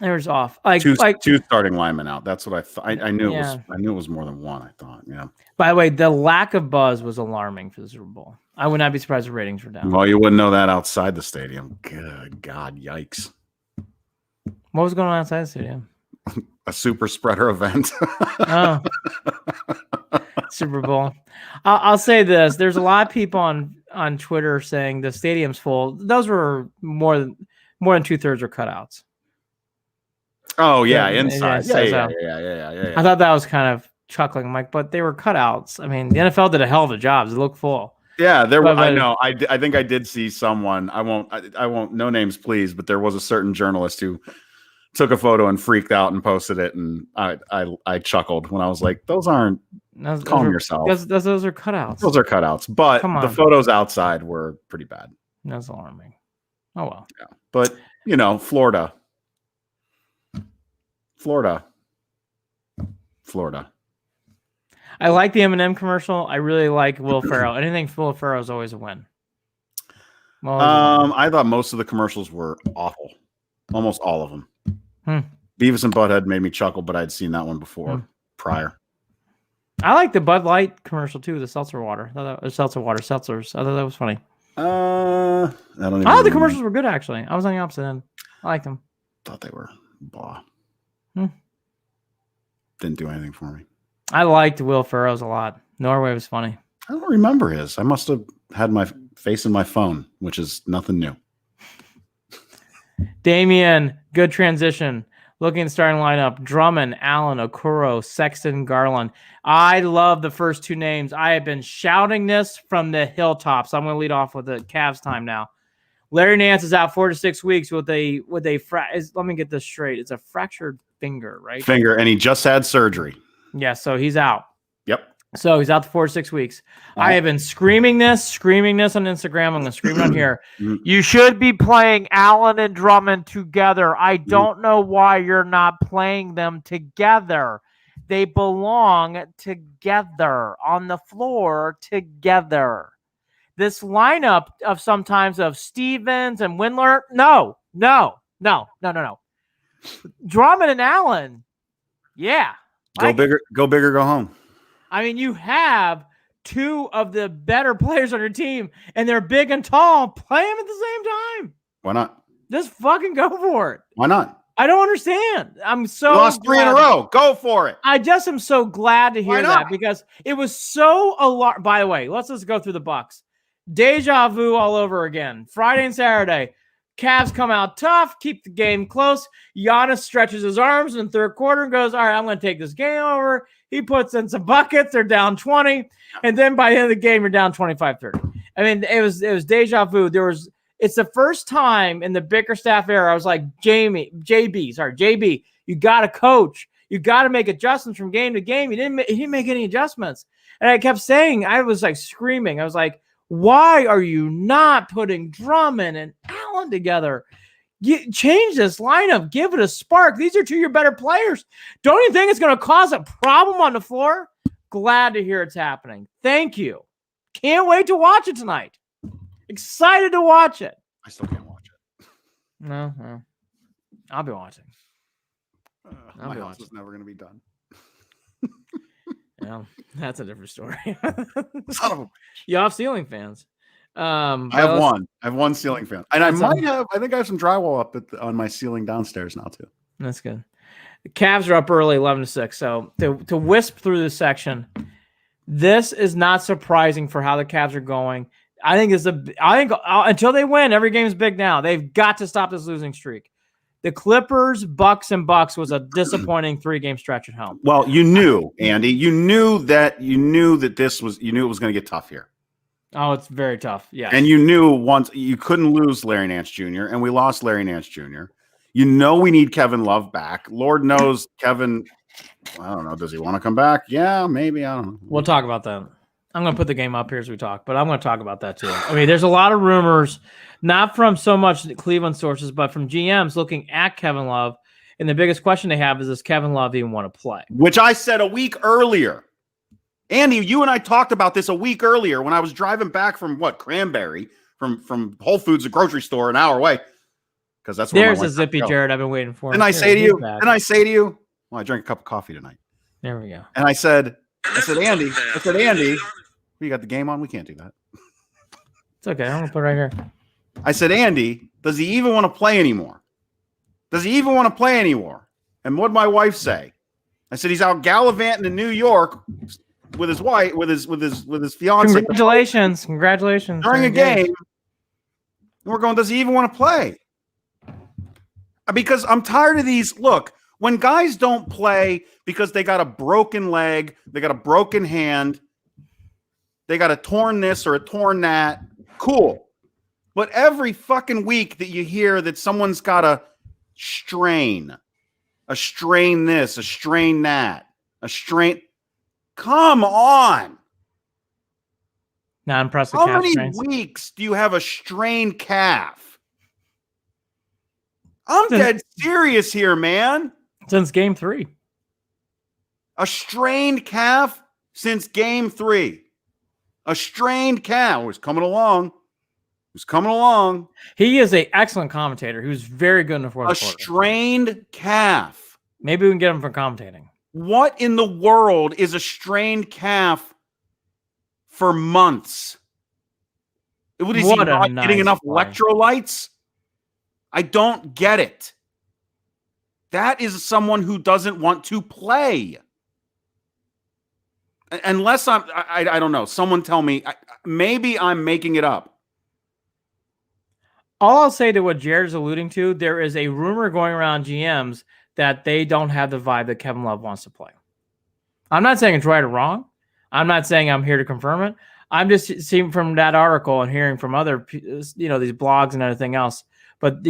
It was off. Two starting linemen out. That's what I thought. I knew it was. I knew it was more than one. I thought. Yeah. By the way, the lack of buzz was alarming for the Super Bowl. I would not be surprised if ratings were down. Well, you wouldn't know that outside the stadium. Good God, yikes! What was going on outside the stadium? A super spreader event. Oh, Super Bowl. I'll say this: there's a lot of people on Twitter saying the stadium's full. Those were more than 2/3 were cutouts. Oh yeah, inside. Yeah. I thought that was kind of chuckling. I'm like, but they were cutouts. I mean, the NFL did a hell of a job. They look full. Yeah, there were. I know. I think I did see someone. I won't. No names, please. But there was a certain journalist who took a photo and freaked out and posted it, and I chuckled when I was like, "Those aren't." Calm yourself. Those are cutouts. Those are cutouts. But the photos outside were pretty bad. That's alarming. Oh well. Yeah, but Florida. I like the M&M commercial. I really like Will Ferrell. Anything Will Ferrell is always a win. I thought most of the commercials were awful. Almost all of them. Beavis and Butthead made me chuckle, but I'd seen that one before prior. I like the Bud Light commercial too. The seltzer water. Seltzers. I thought that was funny. The commercials were good actually. I was on the opposite end. I liked them. Thought they were blah. Didn't do anything for me. I liked Will Ferrell's a lot. Norway was funny. I don't remember his. I must have had my face in my phone, which is nothing new. Damien, good transition. Looking at the starting lineup, Drummond, Allen, Okoro, Sexton, Garland. I love the first two names. I have been shouting this from the hilltops. I'm going to lead off with the Cavs time now. Larry Nance is out 4 to 6 weeks with a let me get this straight. It's a fractured finger, right? And he just had surgery. Yeah, so he's out. Yep. So he's out 4 to 6 weeks. I have been screaming this on Instagram. I'm going to scream it on here. You should be playing Allen and Drummond together. I don't know why you're not playing them together. They belong together on the floor together. This lineup of sometimes of Stevens and Windler. No. Drummond and Allen. Yeah. Go bigger, go home. I mean, you have two of the better players on your team, and they're big and tall. Play them at the same time. Why not? Just fucking go for it. Why not? I don't understand. I'm so you lost 3 in a row. Go for it. I just am so glad to hear that because it was so alarming. By the way, let's just go through the Bucks. Deja vu all over again. Friday and Saturday. Cavs come out tough, keep the game close. Giannis stretches his arms in the third quarter and goes, all right, I'm going to take this game over. He puts in some buckets. They're down 20. And then by the end of the game, you're down 25-30. I mean, it was deja vu. It's the first time in the Bickerstaff era, I was like, JB, you got to coach. You got to make adjustments from game to game. He didn't make any adjustments. And I kept saying, I was like screaming. I was like, why are you not putting Drummond and Allen together? Change this lineup. Give it a spark. These are two of your better players. Don't you think it's going to cause a problem on the floor? Glad to hear it's happening. Thank you. Can't wait to watch it tonight. Excited to watch it. I still can't watch it. No. I'll be watching. My house is never going to be done. Well, that's a different story. Son of a... You have ceiling fans. I have one ceiling fan, and I think I have some drywall up on my ceiling downstairs now too. That's good. The Cavs are up early, 11-6. So to wisp through this section, this is not surprising for how the Cavs are going. I think until they win, every game is big now. They've got to stop this losing streak. The Clippers, Bucks was a disappointing 3-game stretch at home. Well, you knew, Andy. You knew that it was going to get tough here. Oh, it's very tough. Yeah. And you knew once you couldn't lose Larry Nance Jr., and we lost Larry Nance Jr. You know we need Kevin Love back. Lord knows Kevin, I don't know, does he want to come back? Yeah, maybe. I don't know. We'll talk about that. I'm going to put the game up here as we talk, but I'm going to talk about that too. I mean, there's a lot of rumors, not from so much Cleveland sources, but from GMs looking at Kevin Love. And the biggest question they have is, does Kevin Love even want to play? Which I said a week earlier. Andy, you and I talked about this a week earlier when I was driving back from Cranberry, from Whole Foods, a grocery store an hour away. because that's where There's my a zippy Jared I've been waiting for. Then I say to you, well, I drank a cup of coffee tonight. There we go. And I said, Andy, we got the game on. We can't do that. It's okay. I'm gonna put it right here. I said, Andy, does he even want to play anymore? And what'd my wife say? I said, he's out gallivanting in New York with his wife, with his fiance. Congratulations During a game. And we're going, does he even want to play? Because I'm tired of these. Look, when guys don't play because they got a broken leg, they got a broken hand, they got a torn this or a torn that, cool. But every fucking week that you hear that someone's got a strain this, a strain that, come on. Non-impressive. How many weeks do you have a strained calf? I'm dead serious here, man. Since game 3. A strained calf since game 3. A strained calf was coming along. He is an excellent commentator who's very good in the fourth quarter. A strained calf. Maybe we can get him for commentating. What in the world is a strained calf for months? What is he not getting enough electrolytes? I don't get it. That is someone who doesn't want to play. Unless I don't know. Someone tell me. Maybe I'm making it up. All I'll say to what Jared's alluding to, there is a rumor going around GMs that they don't have the vibe that Kevin Love wants to play. I'm not saying it's right or wrong. I'm not saying I'm here to confirm it. I'm just seeing from that article and hearing from other, these blogs and everything else. But,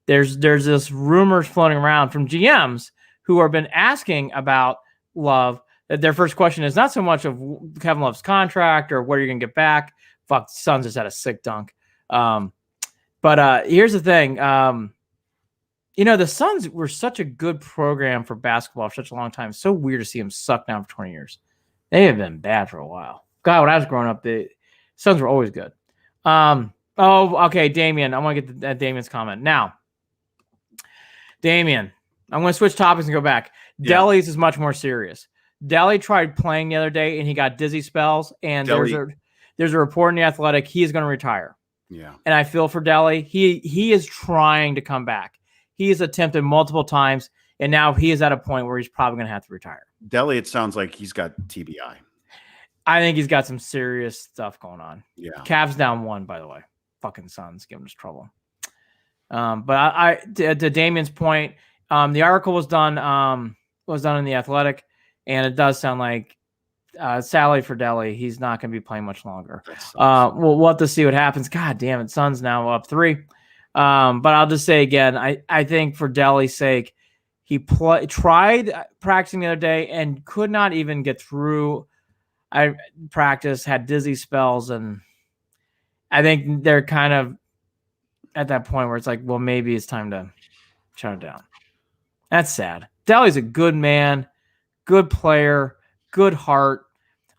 there's this rumors floating around from GMs who have been asking about Love, that their first question is not so much of Kevin Love's contract or what are you going to get back. Fuck, the Suns just had a sick dunk. But here's the thing. The Suns were such a good program for basketball for such a long time. It's so weird to see them suck down for 20 years. They have been bad for a while. God, when I was growing up, the Suns were always good. Okay, Damian. I want to get to Damian's comment. Now, Damian, I'm going to switch topics and go back. Yeah. Delly's is much more serious. Delly tried playing the other day, and he got dizzy spells, and there's a report in The Athletic he is going to retire. Yeah. And I feel for Delly. He is trying to come back. He has attempted multiple times, and now he is at a point where he's probably going to have to retire. Delly, it sounds like he's got TBI. I think he's got some serious stuff going on. Yeah. Cavs down 1, by the way. Fucking Suns give him just trouble. But to Damian's point, the article was done in The Athletic, and it does sound like sadly for Delly, he's not going to be playing much longer. We'll have to see what happens. God damn it, Suns now up 3. But I'll just say again, I think for Delly's sake, he tried practicing the other day and could not even get through. I practice, had dizzy spells, and I think they're kind of at that point where it's like, well, maybe it's time to shut it down. That's sad. Delly's a good man, good player, good heart.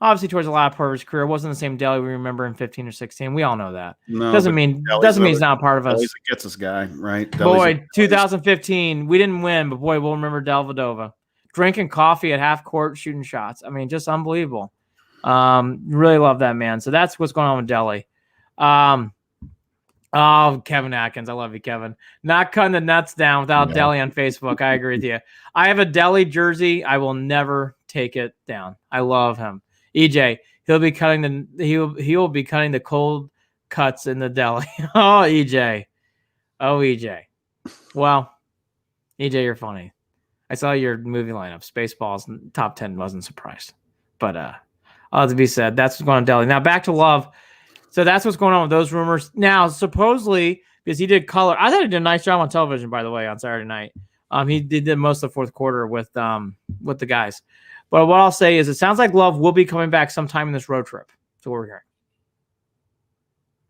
Obviously, towards a lot part of his career, it wasn't the same Delly we remember in 15 or 16. We all know that. No, doesn't mean he's not a part of us. Delly's a gets us guy, right? Boy, 2015, we didn't win, but boy, we'll remember Dellavedova drinking coffee at half court, shooting shots. I mean, just unbelievable. Really love that man. So that's what's going on with Delly. Kevin Atkins. I love you, Kevin. Not cutting the nuts down without Delly on Facebook. I agree with you. I have a Delly jersey. I will never take it down. I love him. EJ, he'll be cutting the cold cuts in the Delly. Oh, EJ. Well, EJ, you're funny. I saw your movie lineup. Spaceballs top 10, wasn't surprised. But all that to be said, that's what's going on with Delly. Now back to Love. So that's what's going on with those rumors. Now, supposedly, because he did color, I thought he did a nice job on television, by the way, on Saturday night. He did most of the fourth quarter with the guys. But what I'll say is it sounds like Love will be coming back sometime in this road trip. That's what we're hearing.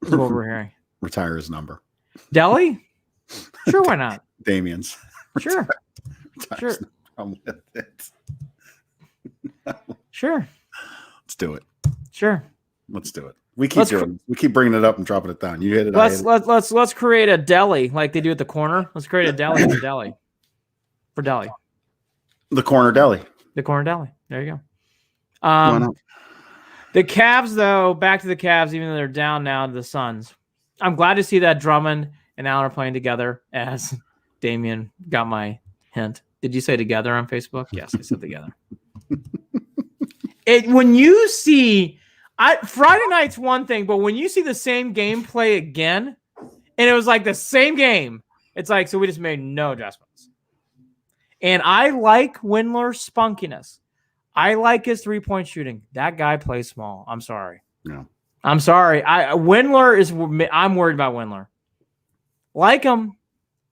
That's what we're hearing. Retire his number. Delly? Sure, why not? Damian's. Sure. Sure. I'm with it. Sure. Let's do it. Sure. Let's do it. We keep bringing it up and dropping it down. You hit it. Let's create a deli like they do at the corner. Let's create a deli for deli. The corner deli. The corner deli. There you go. The Cavs, though, back to the Cavs, even though they're down now to the Suns. I'm glad to see that Drummond and Allen are playing together, as Damien got my hint. Did you say together on Facebook? Yes, I said together. When you see Friday night's one thing, but when you see the same game play again, and it was like the same game, it's like, so we just made no adjustments. And I like Windler's spunkiness. I like his three-point shooting. That guy plays small. I'm sorry. No. I'm sorry. I'm worried about Windler. Like him,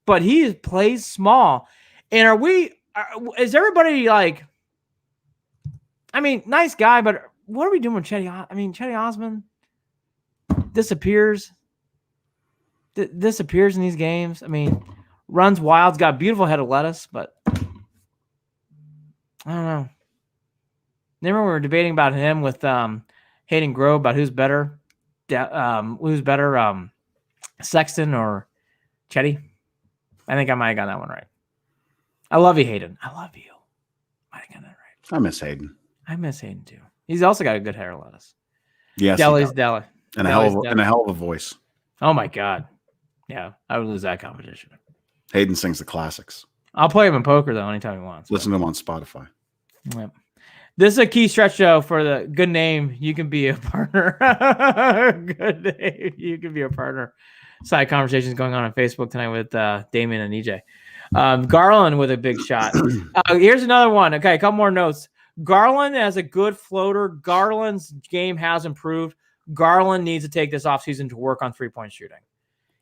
but he plays small. And is everybody like, I mean, nice guy, but what are we doing with Chetty? I mean, Chetty Osman disappears in these games. I mean, runs wild, got a beautiful head of lettuce, but I don't know. Remember we were debating about him with Hayden Grove about who's better, Sexton or Chetty. I think I might have got that one right. I love you, Hayden. I love you. Might have got that right. I miss Hayden. I miss Hayden too. He's also got a good hair lettuce. Yes, Deli's Deli. And a hell of a voice. Oh my God. Yeah, I would lose that competition. Hayden sings the classics. I'll play him in poker though anytime he wants. Listen to him on Spotify. Yep. This is a key stretch show for the good name. You can be a partner. Good name. You can be a partner. Side conversations going on Facebook tonight with Damien and EJ. Garland with a big shot. Here's another one. Okay, a couple more notes. Garland has a good floater. Garland's game has improved. Garland needs to take this offseason to work on three-point shooting.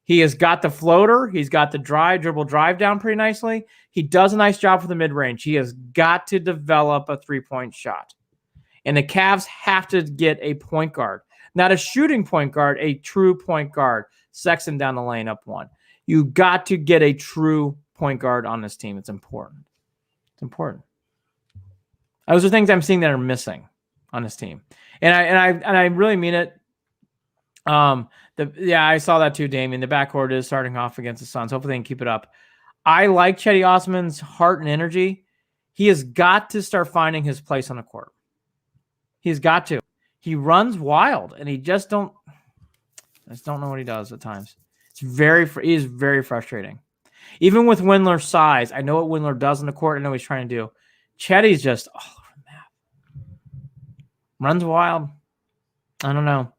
He has got the floater. He's got the dribble drive down pretty nicely. He does a nice job for the mid-range. He has got to develop a three-point shot. And the Cavs have to get a point guard. Not a shooting point guard, a true point guard. Sexton down the lane up one. You got to get a true point guard on this team. It's important. It's important. Those are things I'm seeing that are missing on this team. And I really mean it. I saw that too, Damien. The backcourt is starting off against the Suns. Hopefully they can keep it up. I like Chetty Osman's heart and energy. He has got to start finding his place on the court. He's got to. He runs wild, and I just don't know what he does at times. He is very frustrating. Even with Windler's size, I know what Windler does on the court. I know what he's trying to do. Chetty's just all over the map. Runs wild. I don't know.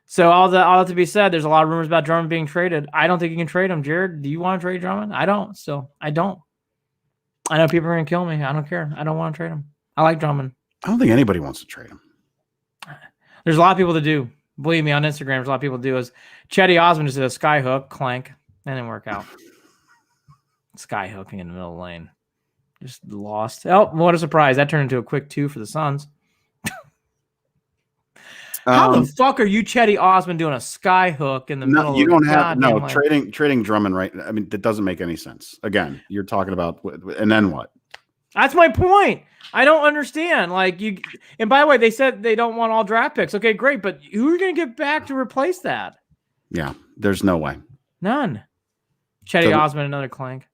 So all that to be said, there's a lot of rumors about Drummond being traded. I don't think you can trade him. Jared, do you want to trade Drummond? I don't. Still, I don't. I know people are going to kill me. I don't care. I don't want to trade him. I like Drummond. I don't think anybody wants to trade him. There's a lot of people that do. Believe me, on Instagram, there's a lot of people that do. Is Chetty Osman just did a sky hook, clank, that didn't work out. Sky hooking in the middle of the lane. Just lost. Oh, what a surprise. That turned into a quick 2 for the Suns. How the fuck are you, Chetty Osman, doing a sky hook in the middle? You don't have trading Drummond, right? I mean, that doesn't make any sense. Again, you're talking about, and then what? That's my point. I don't understand. And by the way, they said they don't want all draft picks. Okay, great, but who are you going to get back to replace that? Yeah, there's no way. None. Chetty Osman, another clank.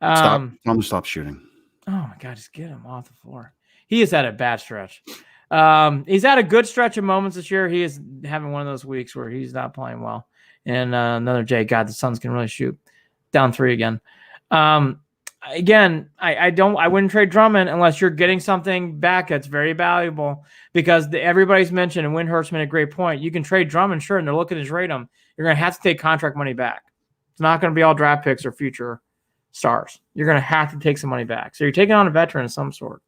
Tell him to stop shooting. Oh my God, just get him off the floor. He has had a bad stretch. He's had a good stretch of moments this year. He is having one of those weeks where he's not playing well. And another Jay, God, the Suns can really shoot. Down 3 again. Again, I wouldn't trade Drummond unless you're getting something back that's very valuable, because everybody's mentioned, and Windhurst made a great point. You can trade Drummond, sure, and they're looking to trade him. You're going to have to take contract money back. It's not going to be all draft picks or future stars. You're going to have to take some money back. So you're taking on a veteran of some sort.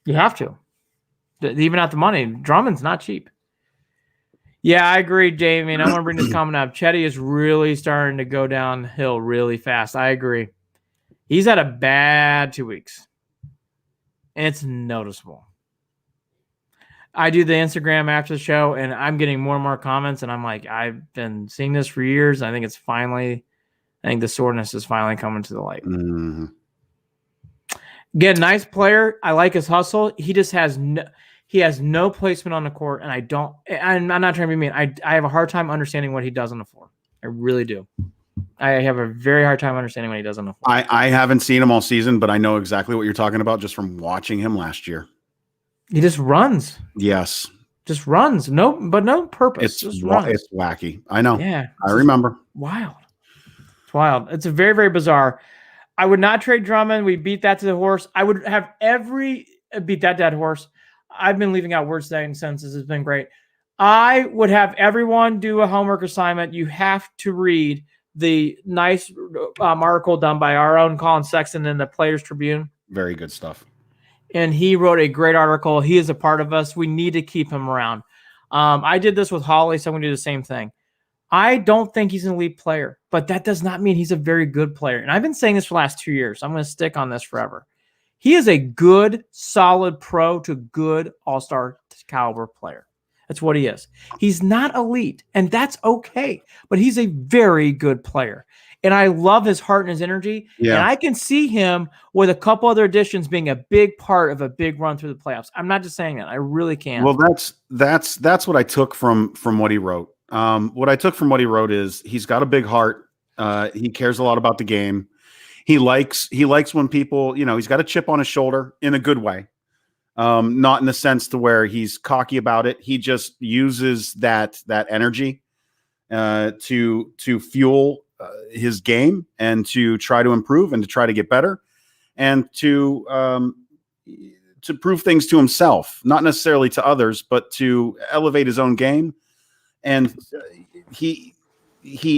You have to. Even out the money, Drummond's not cheap. Yeah, I agree, Jamie. And I want to bring this comment up. Chetty is really starting to go downhill really fast. I agree. He's had a bad 2 weeks. And it's noticeable. I do the Instagram after the show, and I'm getting more and more comments, and I'm like, I've been seeing this for years. I think the soreness is finally coming to the light. Mm-hmm. Again, nice player. I like his hustle. He just has He has no placement on the court, and I'm not trying to be mean. I have a hard time understanding what he does on the floor. I really do. I have a very hard time understanding what he does on the floor. I haven't seen him all season, but I know exactly what you're talking about just from watching him last year. He just runs. Yes. Just runs. No purpose. It's wacky. I know. Yeah. I remember. Wild. It's wild. It's a very, very bizarre. I would not trade Drummond. We beat that to the horse. I would have beat that dead horse. I've been leaving out words today and sentences. It's been great. I would have everyone do a homework assignment. You have to read the nice article done by our own Colin Sexton in the Players Tribune. Very good stuff. And he wrote a great article. He is a part of us. We need to keep him around. I did this with Holly, so I'm going to do the same thing. I don't think he's an elite player, but that does not mean he's a very good player. And I've been saying this for the last 2 years. I'm going to stick on this forever. He is a good, solid pro to good all-star caliber player. That's what he is. He's not elite, and that's okay, but he's a very good player. And I love his heart and his energy. Yeah. And I can see him with a couple other additions being a big part of a big run through the playoffs. I'm not just saying that. I really can. Well, that's what I took from what he wrote. What I took from what he wrote is he's got a big heart. He cares a lot about the game. He likes when people, he's got a chip on his shoulder in a good way. Not in the sense to where he's cocky about it. He just uses that energy to fuel his game and to try to improve and to try to get better and to prove things to himself, not necessarily to others, but to elevate his own game. And he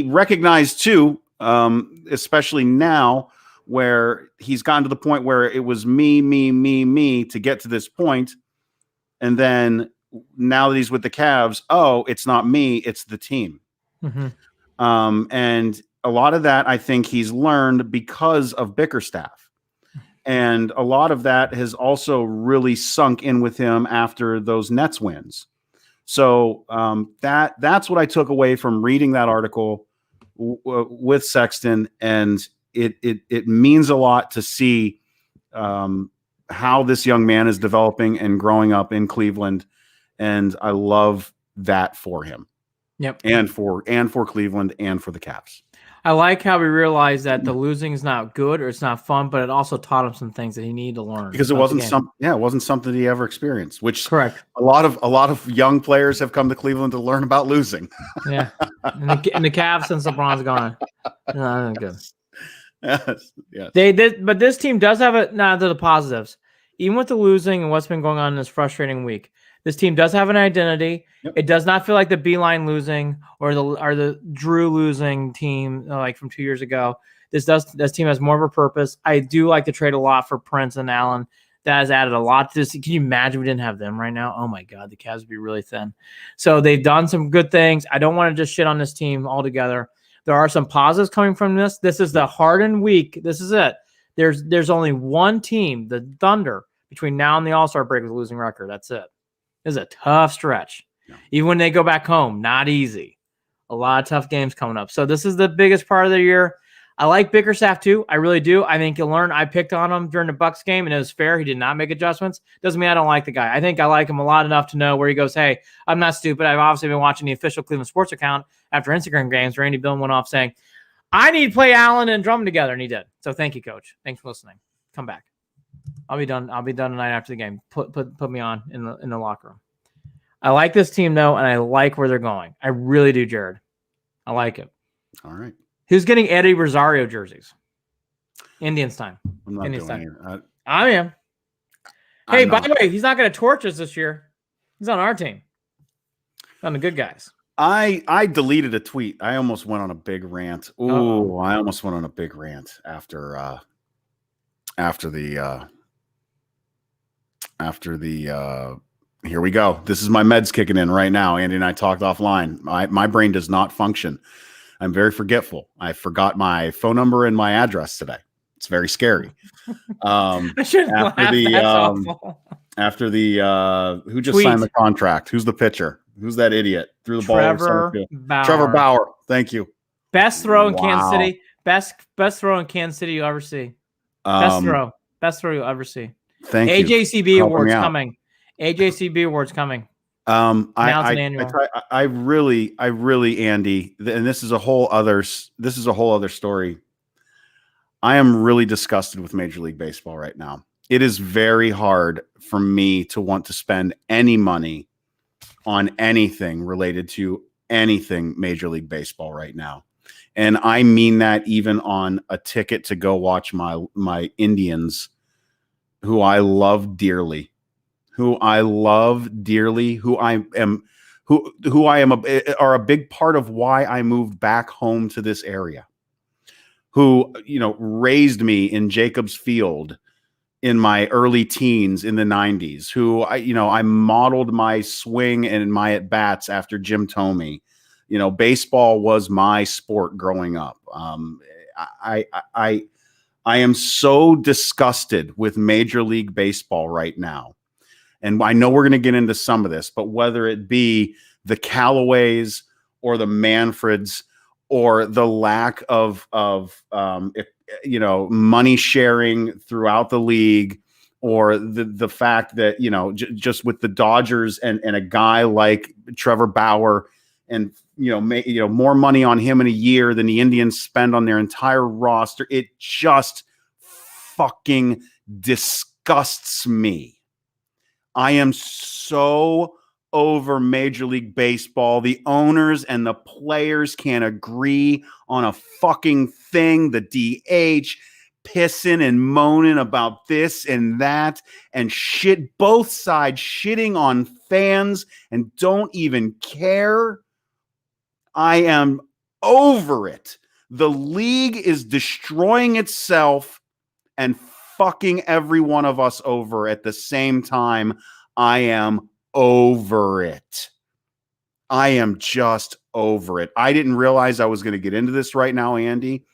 recognized too, especially now where he's gotten to the point where it was me to get to this point. And then now that he's with the Cavs, it's not me, it's the team. Mm-hmm. And a lot of that, I think he's learned because of Bickerstaff. And a lot of that has also really sunk in with him after those Nets wins. So that's what I took away from reading that article with Sexton. And it means a lot to see how this young man is developing and growing up in Cleveland. And I love that for him. Yep. And for Cleveland and for the Cavs. I like how we realized that the losing is not good or it's not fun, but it also taught him some things that he needed to learn. Because it wasn't something he ever experienced, which correct. A lot of young players have come to Cleveland to learn about losing. Yeah. And the Cavs since LeBron's gone. No, good. Yes. They did, but this team does have the positives. Even with the losing and what's been going on in this frustrating week, this team does have an identity. Yep. It does not feel like the Beeline losing or the Drew losing team like from 2 years ago. This team has more of a purpose. I do like to trade a lot for Prince and Allen. That has added a lot to this. Can you imagine we didn't have them right now? Oh my God, the Cavs would be really thin. So they've done some good things. I don't want to just shit on this team altogether. There are some positives coming from this. This is the hardened week. This is it. There's only one team, the Thunder, between now and the All-Star break with a losing record. That's it. It's a tough stretch. Yeah. Even when they go back home, not easy. A lot of tough games coming up. So this is the biggest part of the year. I like Bickerstaff too. I really do. I think he'll learn. I picked on him during the Bucks game, and it was fair. He did not make adjustments. Doesn't mean I don't like the guy. I think I like him a lot enough to know where he goes, hey, I'm not stupid. I've obviously been watching the official Cleveland sports account after Instagram games. Randy Billman went off saying, I need to play Allen and Drummond together, and he did. So thank you, Coach. Thanks for listening. Come back. I'll be done tonight after the game. Put me on in the locker room. I like this team, though, and I like where they're going. I really do, Jared. I like it. All right. Who's getting Eddie Rosario jerseys? Indians time. I'm not Indians doing time. I am. Hey, by the way, he's not going to torch us this year. He's on our team. On the good guys. I deleted a tweet. I almost went on a big rant. Ooh, I almost went on a big rant after the here we go. This is my meds kicking in right now. Andy and I talked offline. My brain does not function. I'm very forgetful. I forgot my phone number and my address today. It's very scary. After the who just signed the contract? Who's the pitcher? Who's that idiot? Threw the ball. Trevor Bauer. Thank you. Best throw in Kansas City. Best throw in Kansas City you'll ever see. Best throw you'll ever see. Thank you. AJCB award's coming. AJCB awards coming. I really, Andy, and this is a whole other story. I am really disgusted with Major League Baseball right now. It is very hard for me to want to spend any money on anything related to anything Major League Baseball right now. And I mean that even on a ticket to go watch my Indians, who I love dearly, who I am are a big part of why I moved back home to this area, who, raised me in Jacobs Field in my early teens in the 90s, who I modeled my swing and my at bats after Jim Thome. Baseball was my sport growing up. I am so disgusted with Major League Baseball right now. And I know we're going to get into some of this, but whether it be the Callaways or the Manfreds or the lack of money sharing throughout the league, or the fact that, just with the Dodgers and a guy like Trevor Bauer and, more money on him in a year than the Indians spend on their entire roster, it just fucking disgusts me. I am so over Major League Baseball. The owners and the players can't agree on a fucking thing. The DH pissing and moaning about this and that and shit, both sides shitting on fans and don't even care. I am over it. The league is destroying itself and fucking every one of us over at the same time. I am over it. I am just over it. I didn't realize I was going to get into this right now, Andy,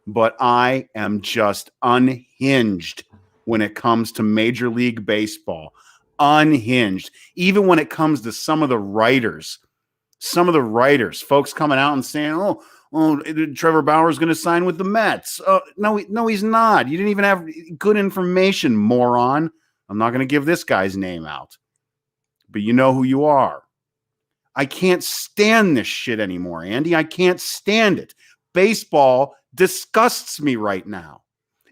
but I am just unhinged when it comes to Major League Baseball. Unhinged. Even when it comes to some of the writers, folks coming out and saying, oh, Trevor Bauer is going to sign with the Mets. No, he's not. You didn't even have good information, moron. I'm not going to give this guy's name out, but you know who you are. I can't stand this shit anymore, Andy. I can't stand it. Baseball disgusts me right now,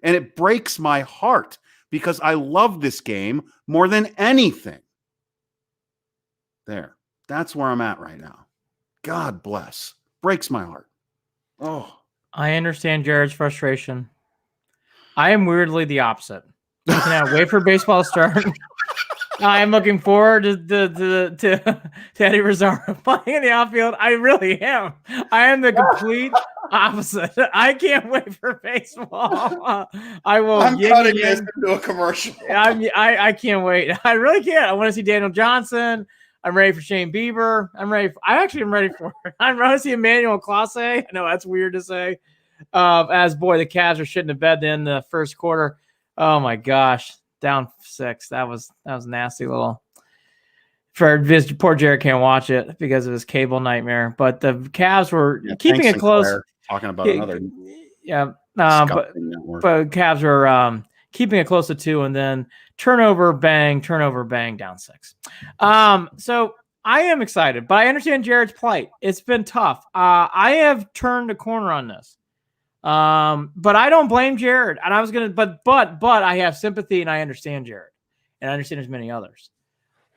and it breaks my heart because I love this game more than anything. There. That's where I'm at right now. God bless. Breaks my heart. Oh, I understand Jared's frustration. I am weirdly the opposite. I cannot wait for baseball to start. I am looking forward to Teddy Rosario playing in the outfield. I really am. I am the complete opposite. I can't wait for baseball. I'm cutting this into a commercial. I can't wait. I really can't. I want to see Daniel Johnson. I'm ready for Shane Bieber. I'm ready for it. I want to see Emmanuel Clase. I know that's weird to say. The Cavs are shitting the bed in the first quarter. Oh my gosh. Down 6. That was nasty little. Poor Jared can't watch it because of his cable nightmare. But the Cavs were keeping it close. Claire, talking about another. Yeah. But Cavs were keeping it close to 2, and then turnover, bang, down 6. So I am excited, but I understand Jared's plight. It's been tough. I have turned a corner on this. But I don't blame Jared. And I was gonna, but I have sympathy and I understand Jared, and I understand there's many others.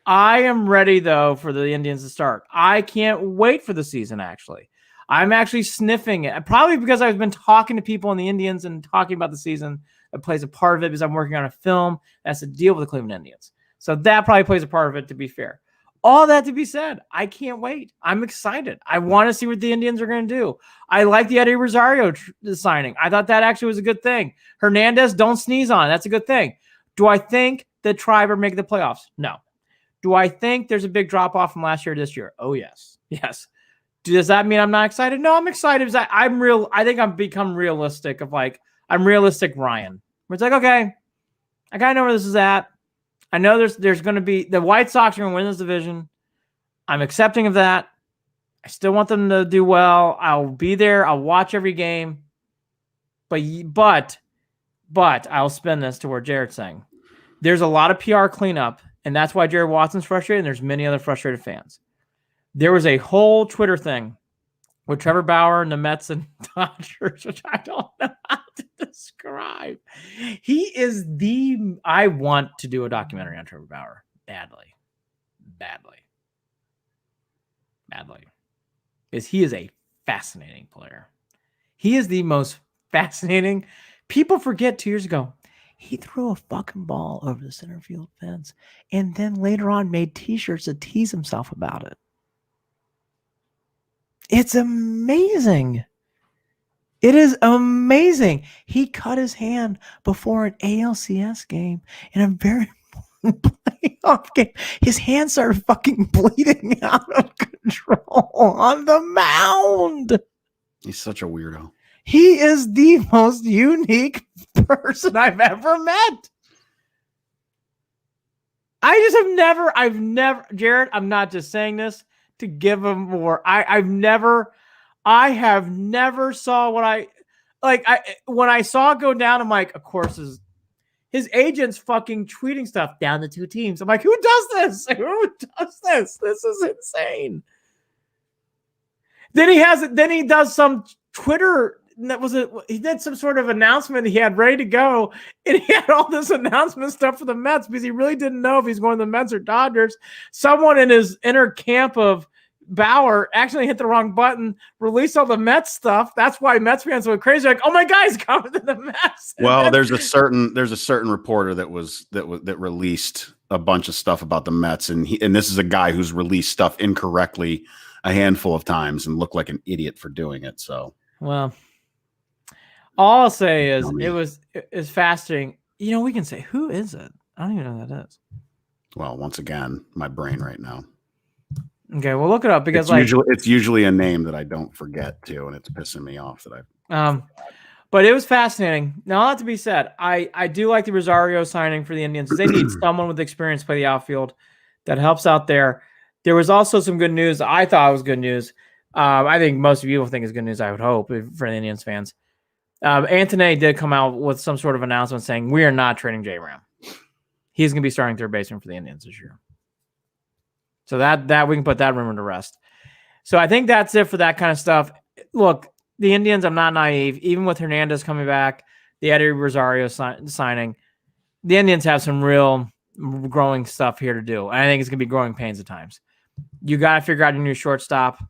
I am ready though for the Indians to start. I can't wait for the season. Actually, I'm actually sniffing it, probably because I've been talking to people in the Indians and talking about the season. That plays a part of it because I'm working on a film that's to deal with the Cleveland Indians. So that probably plays a part of it, to be fair. All that to be said, I can't wait. I'm excited. I want to see what the Indians are going to do. I like the Eddie Rosario signing. I thought that actually was a good thing. Hernandez, don't sneeze on. That's a good thing. Do I think that Tribe make the playoffs? No. Do I think there's a big drop-off from last year to this year? Oh, yes. Yes. Does that mean I'm not excited? No, I'm excited because I'm real. I think I've become realistic I'm realistic Ryan. Where it's like, okay, I kind of know where this is at. I know there's going to be the White Sox are going to win this division. I'm accepting of that. I still want them to do well. I'll be there. I'll watch every game. But I'll spin this to where Jared's saying there's a lot of PR cleanup and that's why Jared Watson's frustrated, and there's many other frustrated fans. There was a whole Twitter thing with Trevor Bauer and the Mets and Dodgers, which I don't know how to describe. I want to do a documentary on Trevor Bauer badly. Because he is a fascinating player. He is the most fascinating. People forget 2 years ago, he threw a fucking ball over the center field fence and then later on made t-shirts to tease himself about it. It's amazing. It is amazing. He cut his hand before an ALCS game in a very important playoff game. His hand started fucking bleeding out of control on the mound. He's such a weirdo. He is the most unique person I've ever met. I've never, Jared, I'm not just saying this to give him more. I have never saw when I saw it go down, I'm like, of course, his agent's fucking tweeting stuff down the two teams. I'm like, who does this? Who does this? This is insane. Then he does some Twitter. He did some sort of announcement he had ready to go, and he had all this announcement stuff for the Mets because he really didn't know if he's going to the Mets or Dodgers. Someone in his inner camp of Bauer actually hit the wrong button, released all the Mets stuff. That's why Mets fans went crazy. Like, oh my God, he's coming to the Mets. Well, there's a certain reporter that released a bunch of stuff about the Mets, and this is a guy who's released stuff incorrectly a handful of times and looked like an idiot for doing it. So, well, all I'll say is it's fascinating. You know, we can say, who is it? I don't even know who that is. Well, once again, my brain right now. Okay, well, look it up because it's usually a name that I don't forget too, and it's pissing me off that But it was fascinating. Now, a lot to be said. I do like the Rosario signing for the Indians. They need someone with experience to play the outfield that helps out there. There was also some good news. I thought it was good news. I think most of you will think it's good news, I would hope, for the Indians fans. Anthony did come out with some sort of announcement saying, we are not trading J-Ram. He's going to be starting third baseman for the Indians this year. So that we can put that rumor to rest. So I think that's it for that kind of stuff. Look, the Indians, I'm not naive. Even with Hernandez coming back, the Eddie Rosario signing, the Indians have some real growing stuff here to do. And I think it's going to be growing pains at times. You got to figure out a new shortstop.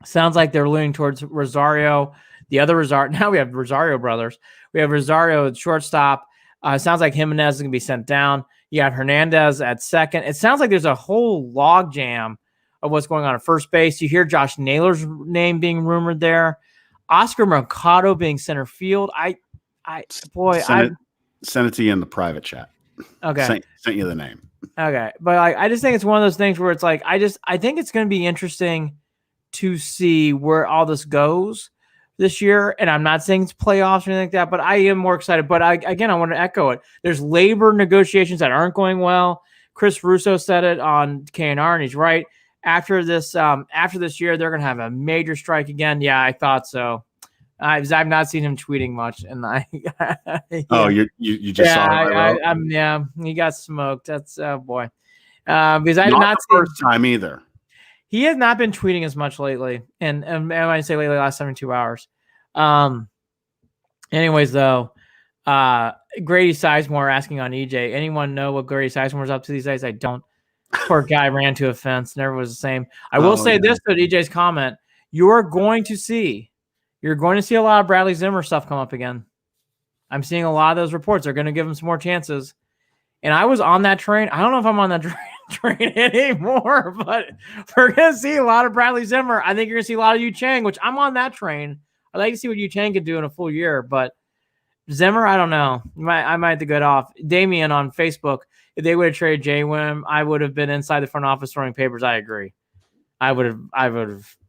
Sounds like they're leaning towards Rosario. The other Rosario, now we have Rosario brothers. We have Rosario at shortstop. Sounds like Jimenez is going to be sent down. You have Hernandez at second. It sounds like there's a whole log jam of what's going on at first base. You hear Josh Naylor's name being rumored there. Oscar Mercado being center field. Send it to you in the private chat. Okay. Sent you the name. Okay. But I just think it's one of those things where it's like, I think it's going to be interesting to see where all this goes this year. And I'm not saying it's playoffs or anything like that, but I am more excited. But I want to echo it. There's labor negotiations that aren't going well. Chris Russo said it on KNR, and he's right. After this year, they're going to have a major strike again. Yeah, I thought so. I've not seen him tweeting much, and yeah. Oh, you just saw it. Yeah, he got smoked. That's boy. Because I did not see first time either. He has not been tweeting as much lately, and I say lately, last 72 hours. Anyways, though, Grady Sizemore asking on EJ. Anyone know what Grady Sizemore's up to these days? I don't. Poor guy ran to a fence. Never was the same. I will say this to EJ's comment: you're going to see a lot of Bradley Zimmer stuff come up again. I'm seeing a lot of those reports. They're going to give him some more chances. And I was on that train. I don't know if I'm on that train anymore, but we're going to see a lot of Bradley Zimmer. I think you're going to see a lot of Yu Chang, which I'm on that train. I'd like to see what Yu Chang could do in a full year, but Zimmer, I don't know. I might have to get off. Damien on Facebook, if they would have traded J-Wim, I would have been inside the front office throwing papers. I agree. I would have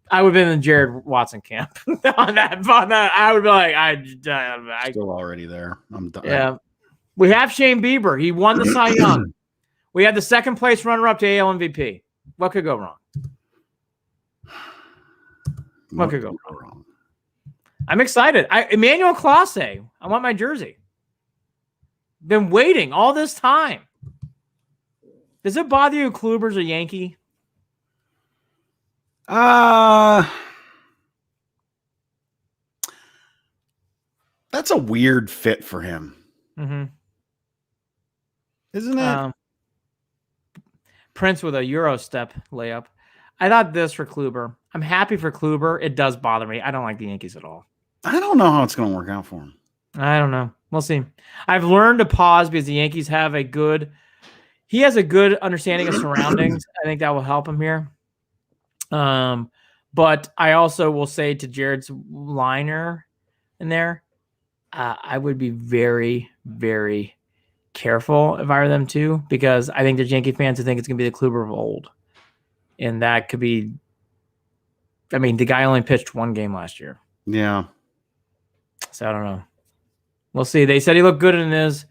been in the Jared Watson camp on that. I would be like, I still already there. I'm done. Yeah. We have Shane Bieber. He won the Cy Young. We had the second place runner-up to AL MVP. What could go wrong? What could go wrong? I'm excited. Emmanuel Clase. I want my jersey. Been waiting all this time. Does it bother you Kluber's a Yankee? That's a weird fit for him. Mm-hmm. Isn't it? Prince with a Euro step layup. I thought this for Kluber. I'm happy for Kluber. It does bother me. I don't like the Yankees at all. I don't know how it's going to work out for him. I don't know. We'll see. I've learned to pause because the Yankees have he has a good understanding of surroundings. I think that will help him here. But I also will say to Jared's liner in there, I would be very, very careful if I were them too, because I think there's Yankee fans who think it's going to be the Kluber of old. And that could be, I mean, the guy only pitched one game last year. Yeah. So I don't know. We'll see. They said he looked good in his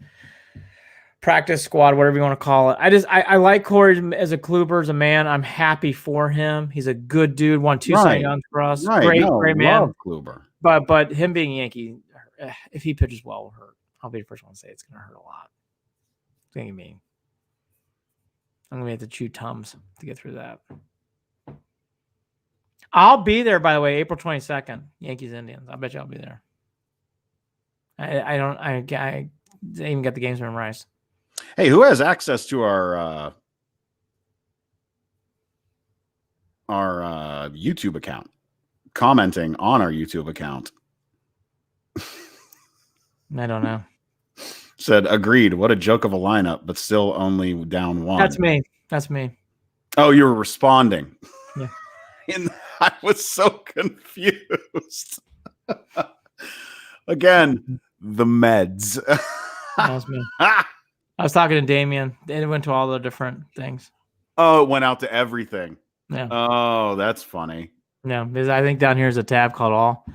practice squad, whatever you want to call it. I like Corey as a Kluber, as a man. I'm happy for him. He's a good dude. Won 2 Cy Youngs for us. Right. Great man. Love Kluber. But him being a Yankee, if he pitches well, will hurt. I'll be the first one to say it's going to hurt a lot. It's going to be mean. I'm going to have to chew Tums to get through that. I'll be there, by the way, April 22nd, Yankees Indians. I bet you I'll be there. I even got the games memorized. Hey, who has access to our YouTube account? Commenting on our YouTube account. I don't know. Said, agreed. What a joke of a lineup, but still only down 1. That's me. Oh, you were responding. Yeah. And I was so confused. Again, the meds. That was me. I was talking to Damien. It went to all the different things. Oh, it went out to everything. Yeah. Oh, that's funny. No, because I think down here is a tab called all.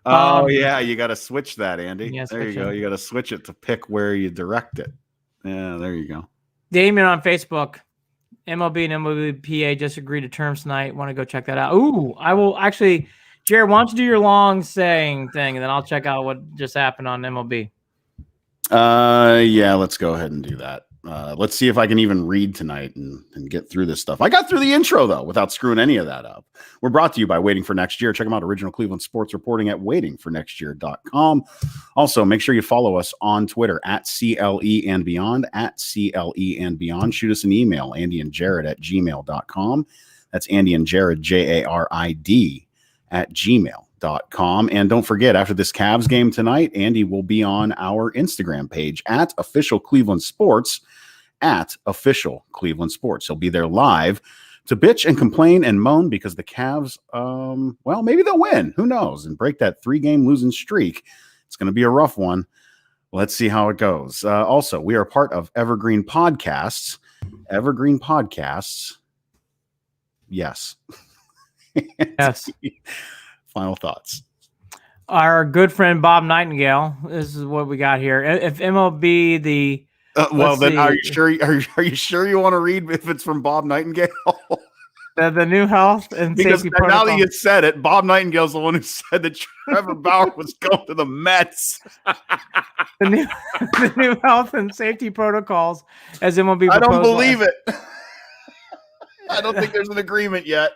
Oh, yeah. You got to switch that, Andy. Yeah, there you go. You got to switch it to pick where you direct it. Yeah, there you go. Damien on Facebook. MLB and MLBPA just agreed to terms tonight. Want to go check that out? Ooh, I will actually. Jared, why don't you do your long saying thing, and then I'll check out what just happened on MLB. Yeah, let's go ahead and do that. Let's see if I can even read tonight and get through this stuff. I got through the intro, though, without screwing any of that up. We're brought to you by Waiting for Next Year. Check them out, original Cleveland sports reporting at waitingfornextyear.com. Also, make sure you follow us on Twitter at CLE and Beyond, at CLE and Beyond. Shoot us an email, andyandjared@gmail.com. That's Andy and Jared, JARID, @gmail.com. And don't forget, after this Cavs game tonight, Andy will be on our Instagram page at Official Cleveland Sports, at Official Cleveland Sports. He'll be there live to bitch and complain and moan because the Cavs, well, maybe they'll win. Who knows? And break that 3-game losing streak. It's going to be a rough one. Let's see how it goes. Also, we are part of Evergreen Podcasts. Evergreen Podcasts. Yes. Yes. Final thoughts. Our good friend Bob Nightingale. This is what we got here. If MLB well, then are you sure? Are you sure you want to read if it's from Bob Nightingale? the new health and because safety now protocol. that you said it, Bob Nightingale's the one who said that Trevor Bauer was going to the Mets. the new health and safety protocols as MLB. I don't believe it. I don't think there's an agreement yet.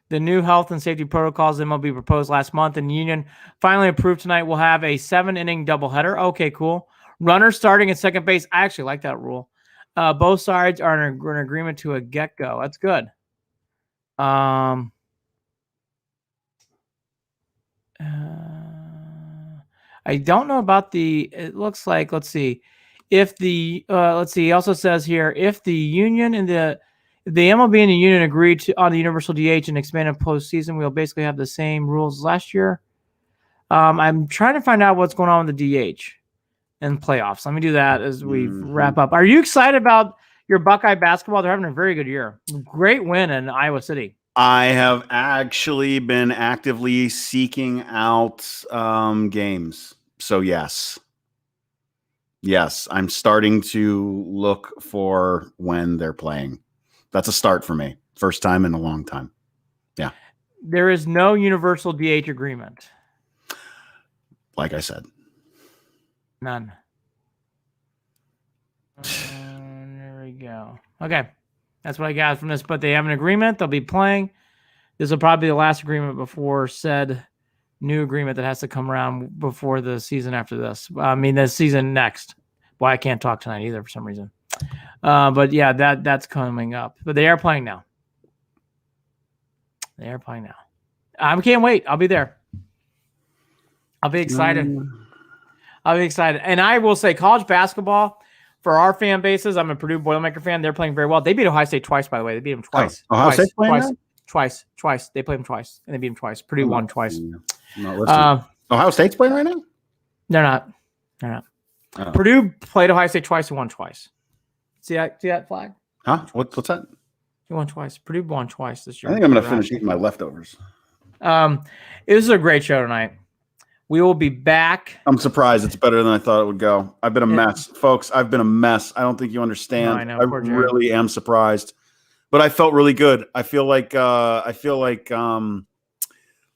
The new health and safety protocols MLB proposed last month and Union finally approved tonight will have a 7-inning doubleheader. Okay, cool. Runners starting at second base. I actually like that rule. Both sides are in an agreement to a get-go. That's good. I don't know about it looks like, let's see. If the, he also says here, if the Union and the MLB and the Union agreed on the universal DH and expanded postseason, we'll basically have the same rules as last year. I'm trying to find out what's going on with the DH and playoffs. Let me do that as we wrap up. Are you excited about your Buckeye basketball? They're having a very good year. Great win in Iowa City. I have actually been actively seeking out games. So yes, I'm starting to look for when they're playing. That's a start for me. First time in a long time. Yeah. There is no universal DH agreement. Like I said. None. There we go. Okay. That's what I got from this. But they have an agreement. They'll be playing. This will probably be the last agreement before said new agreement that has to come around before the season after this. I mean, the season next. Well, I can't talk tonight either for some reason. But yeah, that's coming up. But they are playing now. I can't wait. I'll be there. I'll be excited. And I will say college basketball, for our fan bases, I'm a Purdue Boilermaker fan. They're playing very well. They beat Ohio State twice, by the way. They beat them twice. Ohio State playing twice. They played them twice, and they beat them twice. Purdue won twice. Ohio State's playing right now? They're not. Oh. Purdue played Ohio State twice and won twice. See that flag? Huh? What's that? They won twice. Purdue won twice this year. I think I'm going to finish eating my leftovers. This is a great show tonight. We will be back. I'm surprised it's better than I thought it would go. I've been a mess, folks. I've been a mess. I don't think you understand. No, I know. I really am surprised, but I felt really good. I feel like I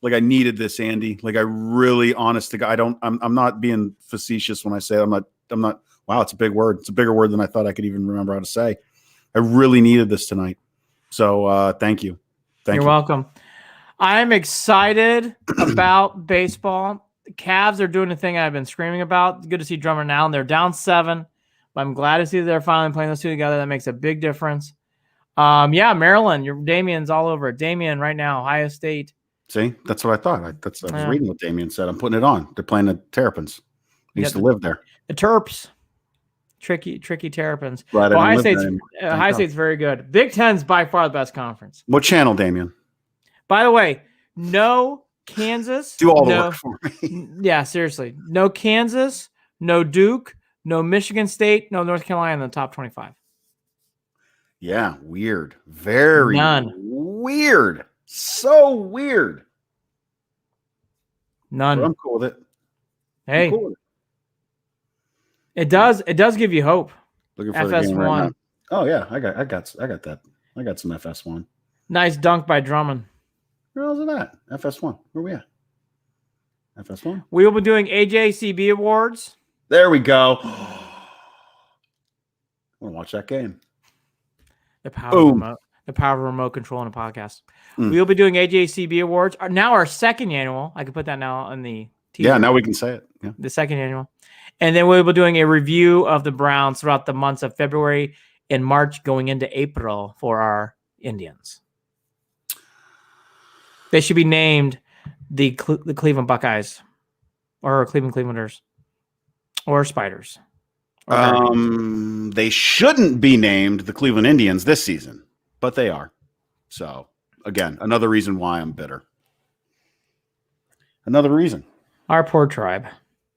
needed this, Andy. Like I really, honest to God, I'm not being facetious when I say I'm not. Wow, it's a big word. It's a bigger word than I thought I could even remember how to say. I really needed this tonight. So thank you. You're welcome. I'm excited about baseball. The Cavs are doing the thing I've been screaming about. Good to see Drummer now. And they're down 7. But I'm glad to see that they're finally playing those two together. That makes a big difference. Maryland. Damien's all over it. Damien right now, Ohio State. See, that's what I thought. I was reading what Damien said. I'm putting it on. They're playing the Terrapins. He used to live there. The Terps. Tricky Terrapins. Ohio State's very good. Big Ten's by far the best conference. What channel, Damien? By the way, no Kansas. Do all the work for me. Yeah, seriously. No Kansas, no Duke, no Michigan State, no North Carolina in the top 25. Yeah, weird. Very weird. So weird. None. But I'm cool with it. Hey. Cool with it. It does give you hope. Looking for FS1. The game right now. Oh yeah, I got that. I got some FS1. Nice dunk by Drummond. Where else is that? FS1. Where we at? FS1. We will be doing AJCB awards. There we go. I want to watch that game. The power of remote control in a podcast. We will be doing AJCB awards. Now our second annual. I can put that now on the TV. Yeah, now we can say it. Yeah. The second annual. And then we'll be doing a review of the Browns throughout the months of February and March going into April for our Indians. They should be named the Cleveland Buckeyes or Clevelanders or Spiders. They shouldn't be named the Cleveland Indians this season, but they are. So, again, another reason why I'm bitter. Another reason. Our poor tribe.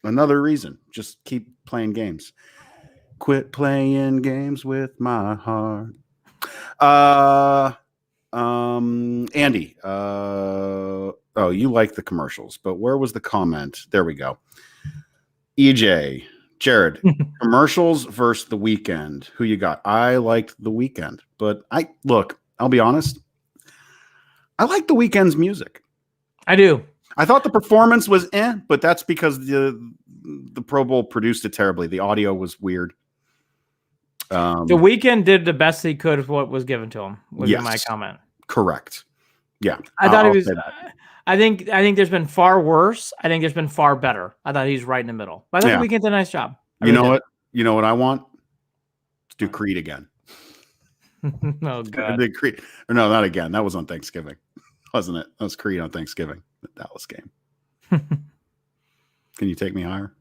Another reason. Just keep playing games. Quit playing games with my heart. Andy, you like the commercials, but where was the comment? There we go. EJ, Jared, commercials versus The Weeknd. Who you got? I liked The Weeknd, but I'll be honest. I like The Weeknd's music. I do. I thought the performance was but that's because the Pro Bowl produced it terribly. The audio was weird. The Weeknd did the best he could with what was given to him. Was my comment. Correct. Yeah, I thought it was. I think there's been far worse. I think there's been far better. I thought he's right in the middle. But I thought The Weeknd did a nice job. You know what? You know what I want? Let's do Creed again. Oh God. Creed. Or no, not again. That was on Thanksgiving, wasn't it? That was Creed on Thanksgiving. The Dallas game. Can you take me higher?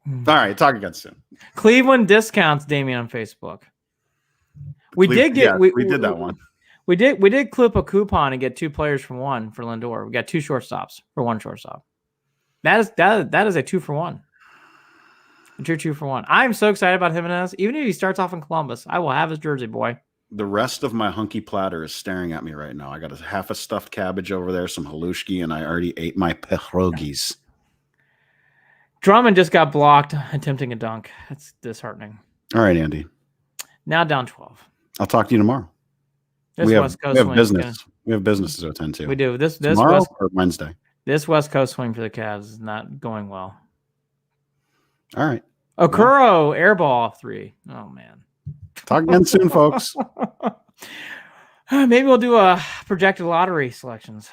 All right, talk again soon. Cleveland discounts, Damien, on Facebook. We did that one. We did clip a coupon and get 2 players for 1 for Lindor. We got 2 shortstops for 1 shortstop. That is a 2-for-1. A true 2-for-1. I'm so excited about Jimenez. Even if he starts off in Columbus, I will have his jersey, boy. The rest of my hunky platter is staring at me right now. I got half a stuffed cabbage over there, some halushki, and I already ate my pierogies. Drummond just got blocked attempting a dunk. That's disheartening. All right, Andy. Now down 12. I'll talk to you tomorrow. We have business. We have business to attend to. We do. This tomorrow or Wednesday. This West Coast swing for the Cavs is not going well. All right. Okuro airball off 3. Oh man. Talk again soon, folks. Maybe we'll do a projected lottery selections.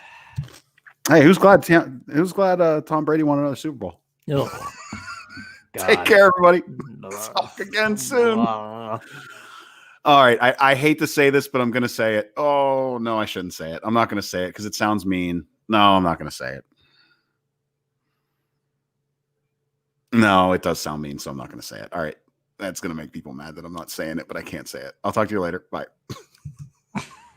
Hey, who's glad Tom Brady won another Super Bowl? Oh, Take care, everybody. Talk again soon. All right. I hate to say this, but I'm going to say it. Oh, no, I shouldn't say it. I'm not going to say it because it sounds mean. No, I'm not going to say it. No, it does sound mean, so I'm not going to say it. All right. That's going to make people mad that I'm not saying it, but I can't say it. I'll talk to you later. Bye.